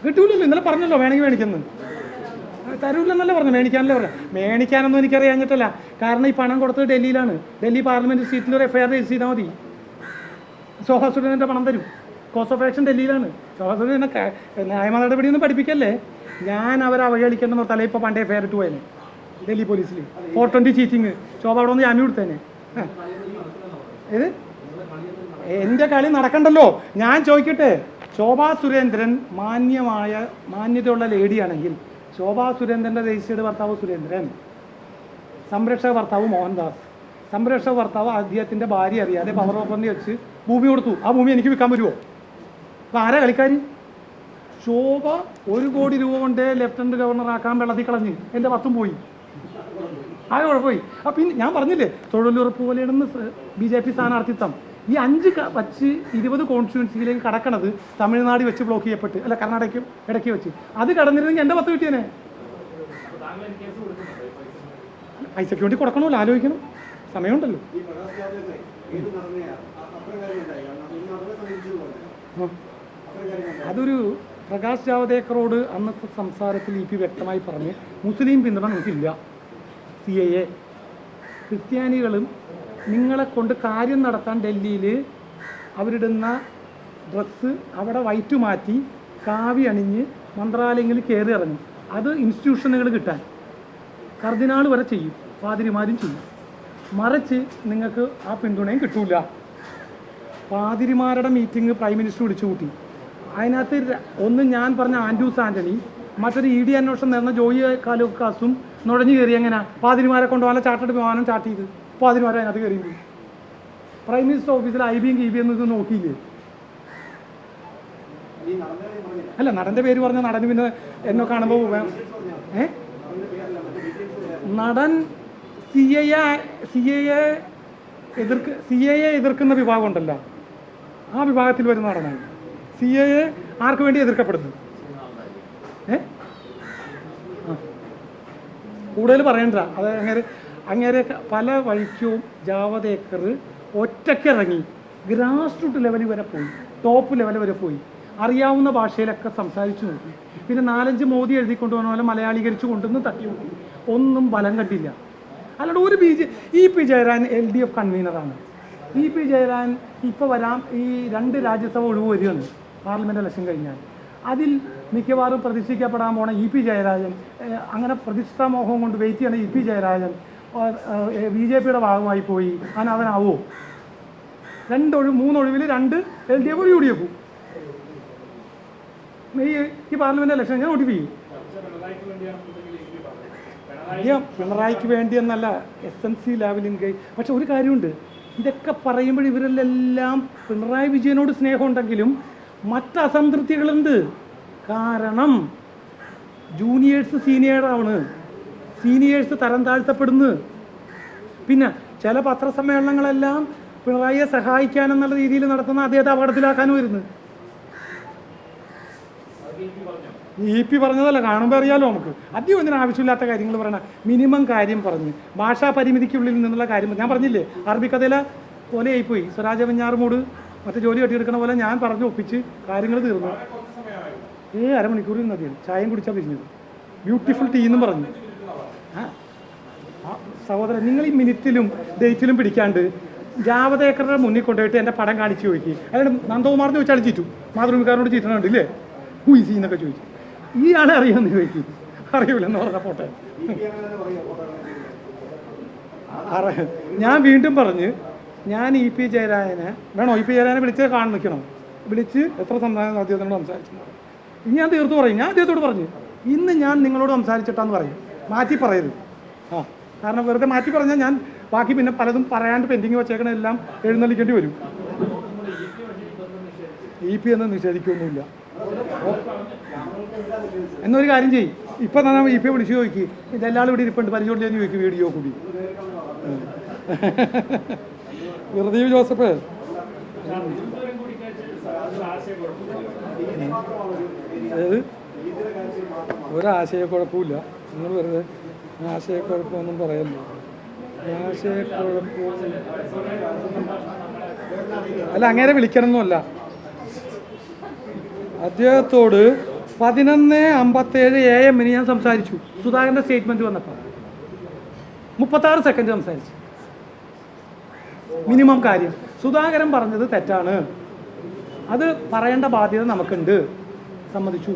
Speaker 1: കിട്ടൂലല്ലോ. ഇന്നലെ പറഞ്ഞല്ലോ വേണമെങ്കിൽ മേടിക്കുന്നു. തരൂലെന്നല്ല പറഞ്ഞു, മേടിക്കാനല്ലേ പറഞ്ഞു. മേടിക്കാനൊന്നും എനിക്കറിയാഞ്ഞിട്ടല്ല. കാരണം ഈ പണം കൊടുത്തത് ഡൽഹിയിലാണ്. ഡൽഹി പാർലമെൻറ്റ് സീറ്റിൽ ഒരു FIR രജിസ്റ്റർ ചെയ്താൽ മതി. ശോഭാ സുരേന്ദ്രൻ്റെ പണം തരും. കോസ് ഓഫ് ആക്ഷൻ ഡൽഹിയിലാണ്. ശോഭാ സുരേന്ദ്രനെ നിയമ നടപടിയൊന്നും പഠിപ്പിക്കല്ലേ. ഞാൻ അവരെ അവഹേളിക്കേണ്ടെന്ന് തല ഇപ്പോൾ പണ്ടേ FIR ഇട്ട് പോയേനെ ഡൽഹി പോലീസിൽ. 420 ചീറ്റിങ്. ശോഭ അവിടെ ഒന്ന് ജാമ്യം കൊടുത്തേനെ. ഏത് എൻ്റെ കളി നടക്കണ്ടല്ലോ. ഞാൻ ചോദിക്കട്ടെ, ശോഭാ സുരേന്ദ്രൻ മാന്യതയുള്ള ലേഡിയാണെങ്കിൽ ശോഭാ സുരേന്ദ്രൻ്റെ രജിസ്റ്റേർഡ് ഭർത്താവ് സുരേന്ദ്രൻ, സംരക്ഷക ഭർത്താവ് മോഹൻദാസ്, സംരക്ഷക ഭർത്താവ് അദ്ദേഹത്തിൻ്റെ ഭാര്യ അറിയാതെ പവർ ഓപ്പറിന് വെച്ച് ഭൂമി കൊടുത്തു. ആ ഭൂമി എനിക്ക് വിൽക്കാൻ വരുമോ? അപ്പോൾ ആരാ കളിക്കാരി? ശോഭ 1 കോടി രൂപ കൊണ്ട് ലഫ്റ്റനന്റ് ഗവർണർ ആക്കാൻ വെള്ളത്തിൽ കളഞ്ഞ് എൻ്റെ 10 പോയി. ആകെ കുഴപ്പമായി. അപ്പം പിന്നെ ഞാൻ പറഞ്ഞില്ലേ, തൊഴിലുറപ്പ് പോലെയാണെന്ന് BJP സ്ഥാനാർത്ഥിത്വം. ഈ 5 വച്ച് 20 കോൺസ്റ്റിറ്റ്യുവൻസിയിലേക്ക് കടക്കണത് തമിഴ്നാട് വെച്ച് ബ്ലോക്ക് ചെയ്യപ്പെട്ട്, അല്ല കർണാടകയ്ക്കും ഇടയ്ക്ക് വെച്ച്. അത് കടന്നിരുന്നെങ്കിൽ എൻ്റെ 10 കിട്ടിയേനെ. പൈസയ്ക്ക് വേണ്ടി കൊടുക്കണമല്ലോ, ആലോചിക്കണം, സമയമുണ്ടല്ലോ. അതൊരു പ്രകാശ് ജാവദേക്കറോട് അന്നത്തെ സംസാരത്തിൽ EP വ്യക്തമായി പറഞ്ഞ് മുസ്ലിം പിന്തുണ നമുക്കില്ല. CAA ക്രിസ്ത്യാനികളും നിങ്ങളെ കൊണ്ട് കാര്യം നടത്താൻ ഡൽഹിയിൽ അവരിടുന്ന ഡ്രസ്സ് അവിടെ വൈറ്റ് മാറ്റി കാവി അണിഞ്ഞ് മന്ത്രാലയങ്ങളിൽ കയറി ഇറങ്ങും. അത് ഇൻസ്റ്റിറ്റ്യൂഷനുകൾ കിട്ടാൻ കർദിനാൾ വരെ ചെയ്യും, പാതിരിമാരും ചെയ്യും. മറിച്ച് നിങ്ങൾക്ക് ആ പിന്തുണയും കിട്ടൂല. പാതിരിമാരുടെ മീറ്റിംഗ് പ്രൈം മിനിസ്റ്റർ വിളിച്ചു കൂട്ടി. അതിനകത്ത് ഒന്ന് ഞാൻ പറഞ്ഞ ആൻഡ്രൂസ് ആൻ്റണി, മറ്റൊരു ED അന്വേഷണം നേർന്ന ജോയി കാലുക്കാസും നുഴഞ്ഞു കയറി. എങ്ങനെ പാതിരിമാരെ കൊണ്ടുപോകാൻ ചാർട്ടേഡ് വിമാനം ചാർട്ട് ചെയ്ത് പാതിരിമാരെ അതിനകത്ത് കയറി. പ്രൈം മിനിസ്റ്റർ ഓഫീസിൽ IBയും KBയും ഇത് നോക്കിയില്ലേ? അല്ല, നടൻ്റെ പേര് പറഞ്ഞ നടന് പിന്നെ എന്നെ കാണുമ്പോൾ നടൻ CAA എതിർക്കുന്ന വിഭാഗം ഉണ്ടല്ലോ, ആ വിഭാഗത്തിൽ വരുന്ന നടനാണ്. CAA ആർക്ക് വേണ്ടി എതിർക്കപ്പെടുന്നു? കൂടുതൽ പറയണ്ട. അത് അങ്ങനെ പല വഴിക്കും ജാവദേക്കർ ഒറ്റയ്ക്കിറങ്ങി ഗ്രാസ് റൂട്ട് ലെവലിൽ വരെ പോയി, ടോപ്പ് ലെവൽ വരെ പോയി, അറിയാവുന്ന ഭാഷയിലൊക്കെ സംസാരിച്ചു നോക്കി. പിന്നെ 4-5 മോദി എഴുതിക്കൊണ്ടു പോകുന്ന പോലെ മലയാളീകരിച്ച് കൊണ്ടുവന്ന് തട്ടി നോക്കി. ഒന്നും ബലം കണ്ടില്ല. അല്ലാണ്ട് ഒരു EP Jayarajan LDF കൺവീനറാണ്. EP Jayarajan ഇപ്പോൾ വരാം. ഈ 2 രാജ്യസഭ ഒഴിവ് വരികയാണ് പാർലമെൻറ്റ് ഇലക്ഷൻ കഴിഞ്ഞാൽ. അതിൽ മിക്കവാറും പ്രതിഷ്ഠിക്കപ്പെടാൻ പോണ EP ജയരാജൻ, അങ്ങനെ പ്രതിഷ്ഠാമോഹം കൊണ്ട് വെയിറ്റ് ചെയ്യണ EP ജയരാജൻ BJPയുടെ ഭാഗമായി പോയി. അവനാവോ? 3 ഒഴിവിൽ 2 LDF ഒരു UDF. ഈ പാർലമെൻറ്റ് ഇലക്ഷൻ ഞാൻ നോട്ടിഫൈ ചെയ്യും. പിണറായിക്ക് വേണ്ടിയെന്നല്ല, SNC ലെവലിൻ കൈ. പക്ഷെ ഒരു കാര്യമുണ്ട്, ഇതൊക്കെ പറയുമ്പോൾ ഇവരിലെല്ലാം പിണറായി വിജയനോട് സ്നേഹമുണ്ടെങ്കിലും മറ്റ് അസംതൃപ്തികളുണ്ട്. കാരണം ജൂനിയേഴ്സ് സീനിയറാണ്, സീനിയേഴ്സ് തരം താഴ്ത്തപ്പെടുന്നു. പിന്നെ ചില പത്രസമ്മേളനങ്ങളെല്ലാം പിണറായിയെ സഹായിക്കാനെന്നുള്ള രീതിയിൽ നടത്തുന്ന അദ്ദേഹത്തെ അപകടത്തിലാക്കാനും വരുന്നു. EP പറഞ്ഞതല്ല, കാണുമ്പോൾ അറിയാലോ നമുക്ക്. അധികം ഇതിന് ആവശ്യമില്ലാത്ത കാര്യങ്ങൾ പറയണം. മിനിമം കാര്യം പറഞ്ഞ് ഭാഷാ പരിമിതിക്കുള്ളിൽ നിന്നുള്ള കാര്യം ഞാൻ പറഞ്ഞില്ലേ, അറബിക്കഥയിലെ പോലെ ആയിപ്പോയി. സ്വരാജ വെഞ്ഞാറുമൂട് മറ്റേ ജോലി കെട്ടിയെടുക്കണ പോലെ ഞാൻ പറഞ്ഞ് ഒപ്പിച്ച് കാര്യങ്ങൾ തീർന്നു. അരമണിക്കൂർ മതിയാണ്. ചായയും കുടിച്ചാൽ പിരിഞ്ഞത്. ബ്യൂട്ടിഫുൾ ടീ എന്നും പറഞ്ഞു. സഹോദരൻ, നിങ്ങൾ ഈ മിനിറ്റിലും ഡേറ്റിലും പിടിക്കാണ്ട് ജാവദേക്കറുടെ മുന്നിൽ കൊണ്ടുപോയിട്ട് എൻ്റെ പടം കാണിച്ച് ചോദിക്കും. അതിന് നന്ദകുമാറിന് ചോദിച്ചാൽ ചീറ്റും, മാതൃഭൂമിക്കാരനോട് ചീറ്റണുണ്ട് ഇല്ലേ, ഹുയിസി എന്നൊക്കെ ചോദിച്ചു. ഈ ആളെ അറിയാമെന്ന് ചോദിക്കും. അറിയില്ലെന്ന് പറഞ്ഞ പോട്ടെ. ഞാൻ വീണ്ടും പറഞ്ഞ്, ഞാൻ EP ജയരാജനെ വേണോ, EP ജയരാജനെ വിളിച്ച് നിൽക്കണം. വിളിച്ച് എത്ര അദ്ദേഹത്തിനോട് സംസാരിച്ചു ഇനി ഞാൻ തീർത്തു പറയും. ഞാൻ അദ്ദേഹത്തോട് പറഞ്ഞു, ഇന്ന് ഞാൻ നിങ്ങളോട് സംസാരിച്ചിട്ടാന്ന് പറയും, മാറ്റി പറയരുത്. കാരണം വെറുതെ മാറ്റി പറഞ്ഞാൽ ഞാൻ ബാക്കി പിന്നെ പലതും പറയാണ്ട് പെൻഡിങ് വെച്ചേക്കണ എല്ലാം എഴുന്നള്ളിക്കേണ്ടി വരും. EP എന്ന് നിഷേധിക്കൊന്നുമില്ല. എന്നൊരു കാര്യം ചെയ്യും, ഇപ്പം തന്നെ EP വിളിച്ച് ചോദിക്കും, ഇതെല്ലാം ഇവിടെ ഇരിപ്പുണ്ട് പരിചയമില്ലെന്ന് ചോദിക്കും വീഡിയോ കൂടി. വെറുതെ ജോസഫ് അതായത് ഒരാശയക്കുഴപ്പമില്ല. നിങ്ങൾ വെറുതെ ആശയക്കുഴപ്പമൊന്നും പറയല്ലോ. ആശയക്കുഴപ്പം അല്ല, അങ്ങനെ വിളിക്കണമെന്നല്ല. അദ്ദേഹത്തോട് 11:57 AM ഞാൻ സംസാരിച്ചു. സുധാകരൻ്റെ സ്റ്റേറ്റ്മെൻറ്റ് വന്നപ്പോൾ 36 സെക്കൻഡ് സംസാരിച്ചു. മിനിമം കാര്യം. സുധാകരൻ പറഞ്ഞത് തെറ്റാണ്, അത് പറയേണ്ട ബാധ്യത നമുക്കുണ്ട്, സമ്മതിച്ചു.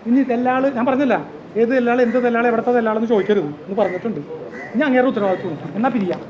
Speaker 1: ഇനി തെല്ലാൾ ഞാൻ പറഞ്ഞില്ല, ഏത് തെല്ലാൾ എന്ത് തെല്ലാൾ എവിടത്തെ തെല്ലാളെന്ന് ചോദിക്കരുത് എന്ന് പറഞ്ഞിട്ടുണ്ട്. ഇനി അങ്ങേറെ ഉത്തരവാദിത്വം. എന്നാൽ പിരിയാം.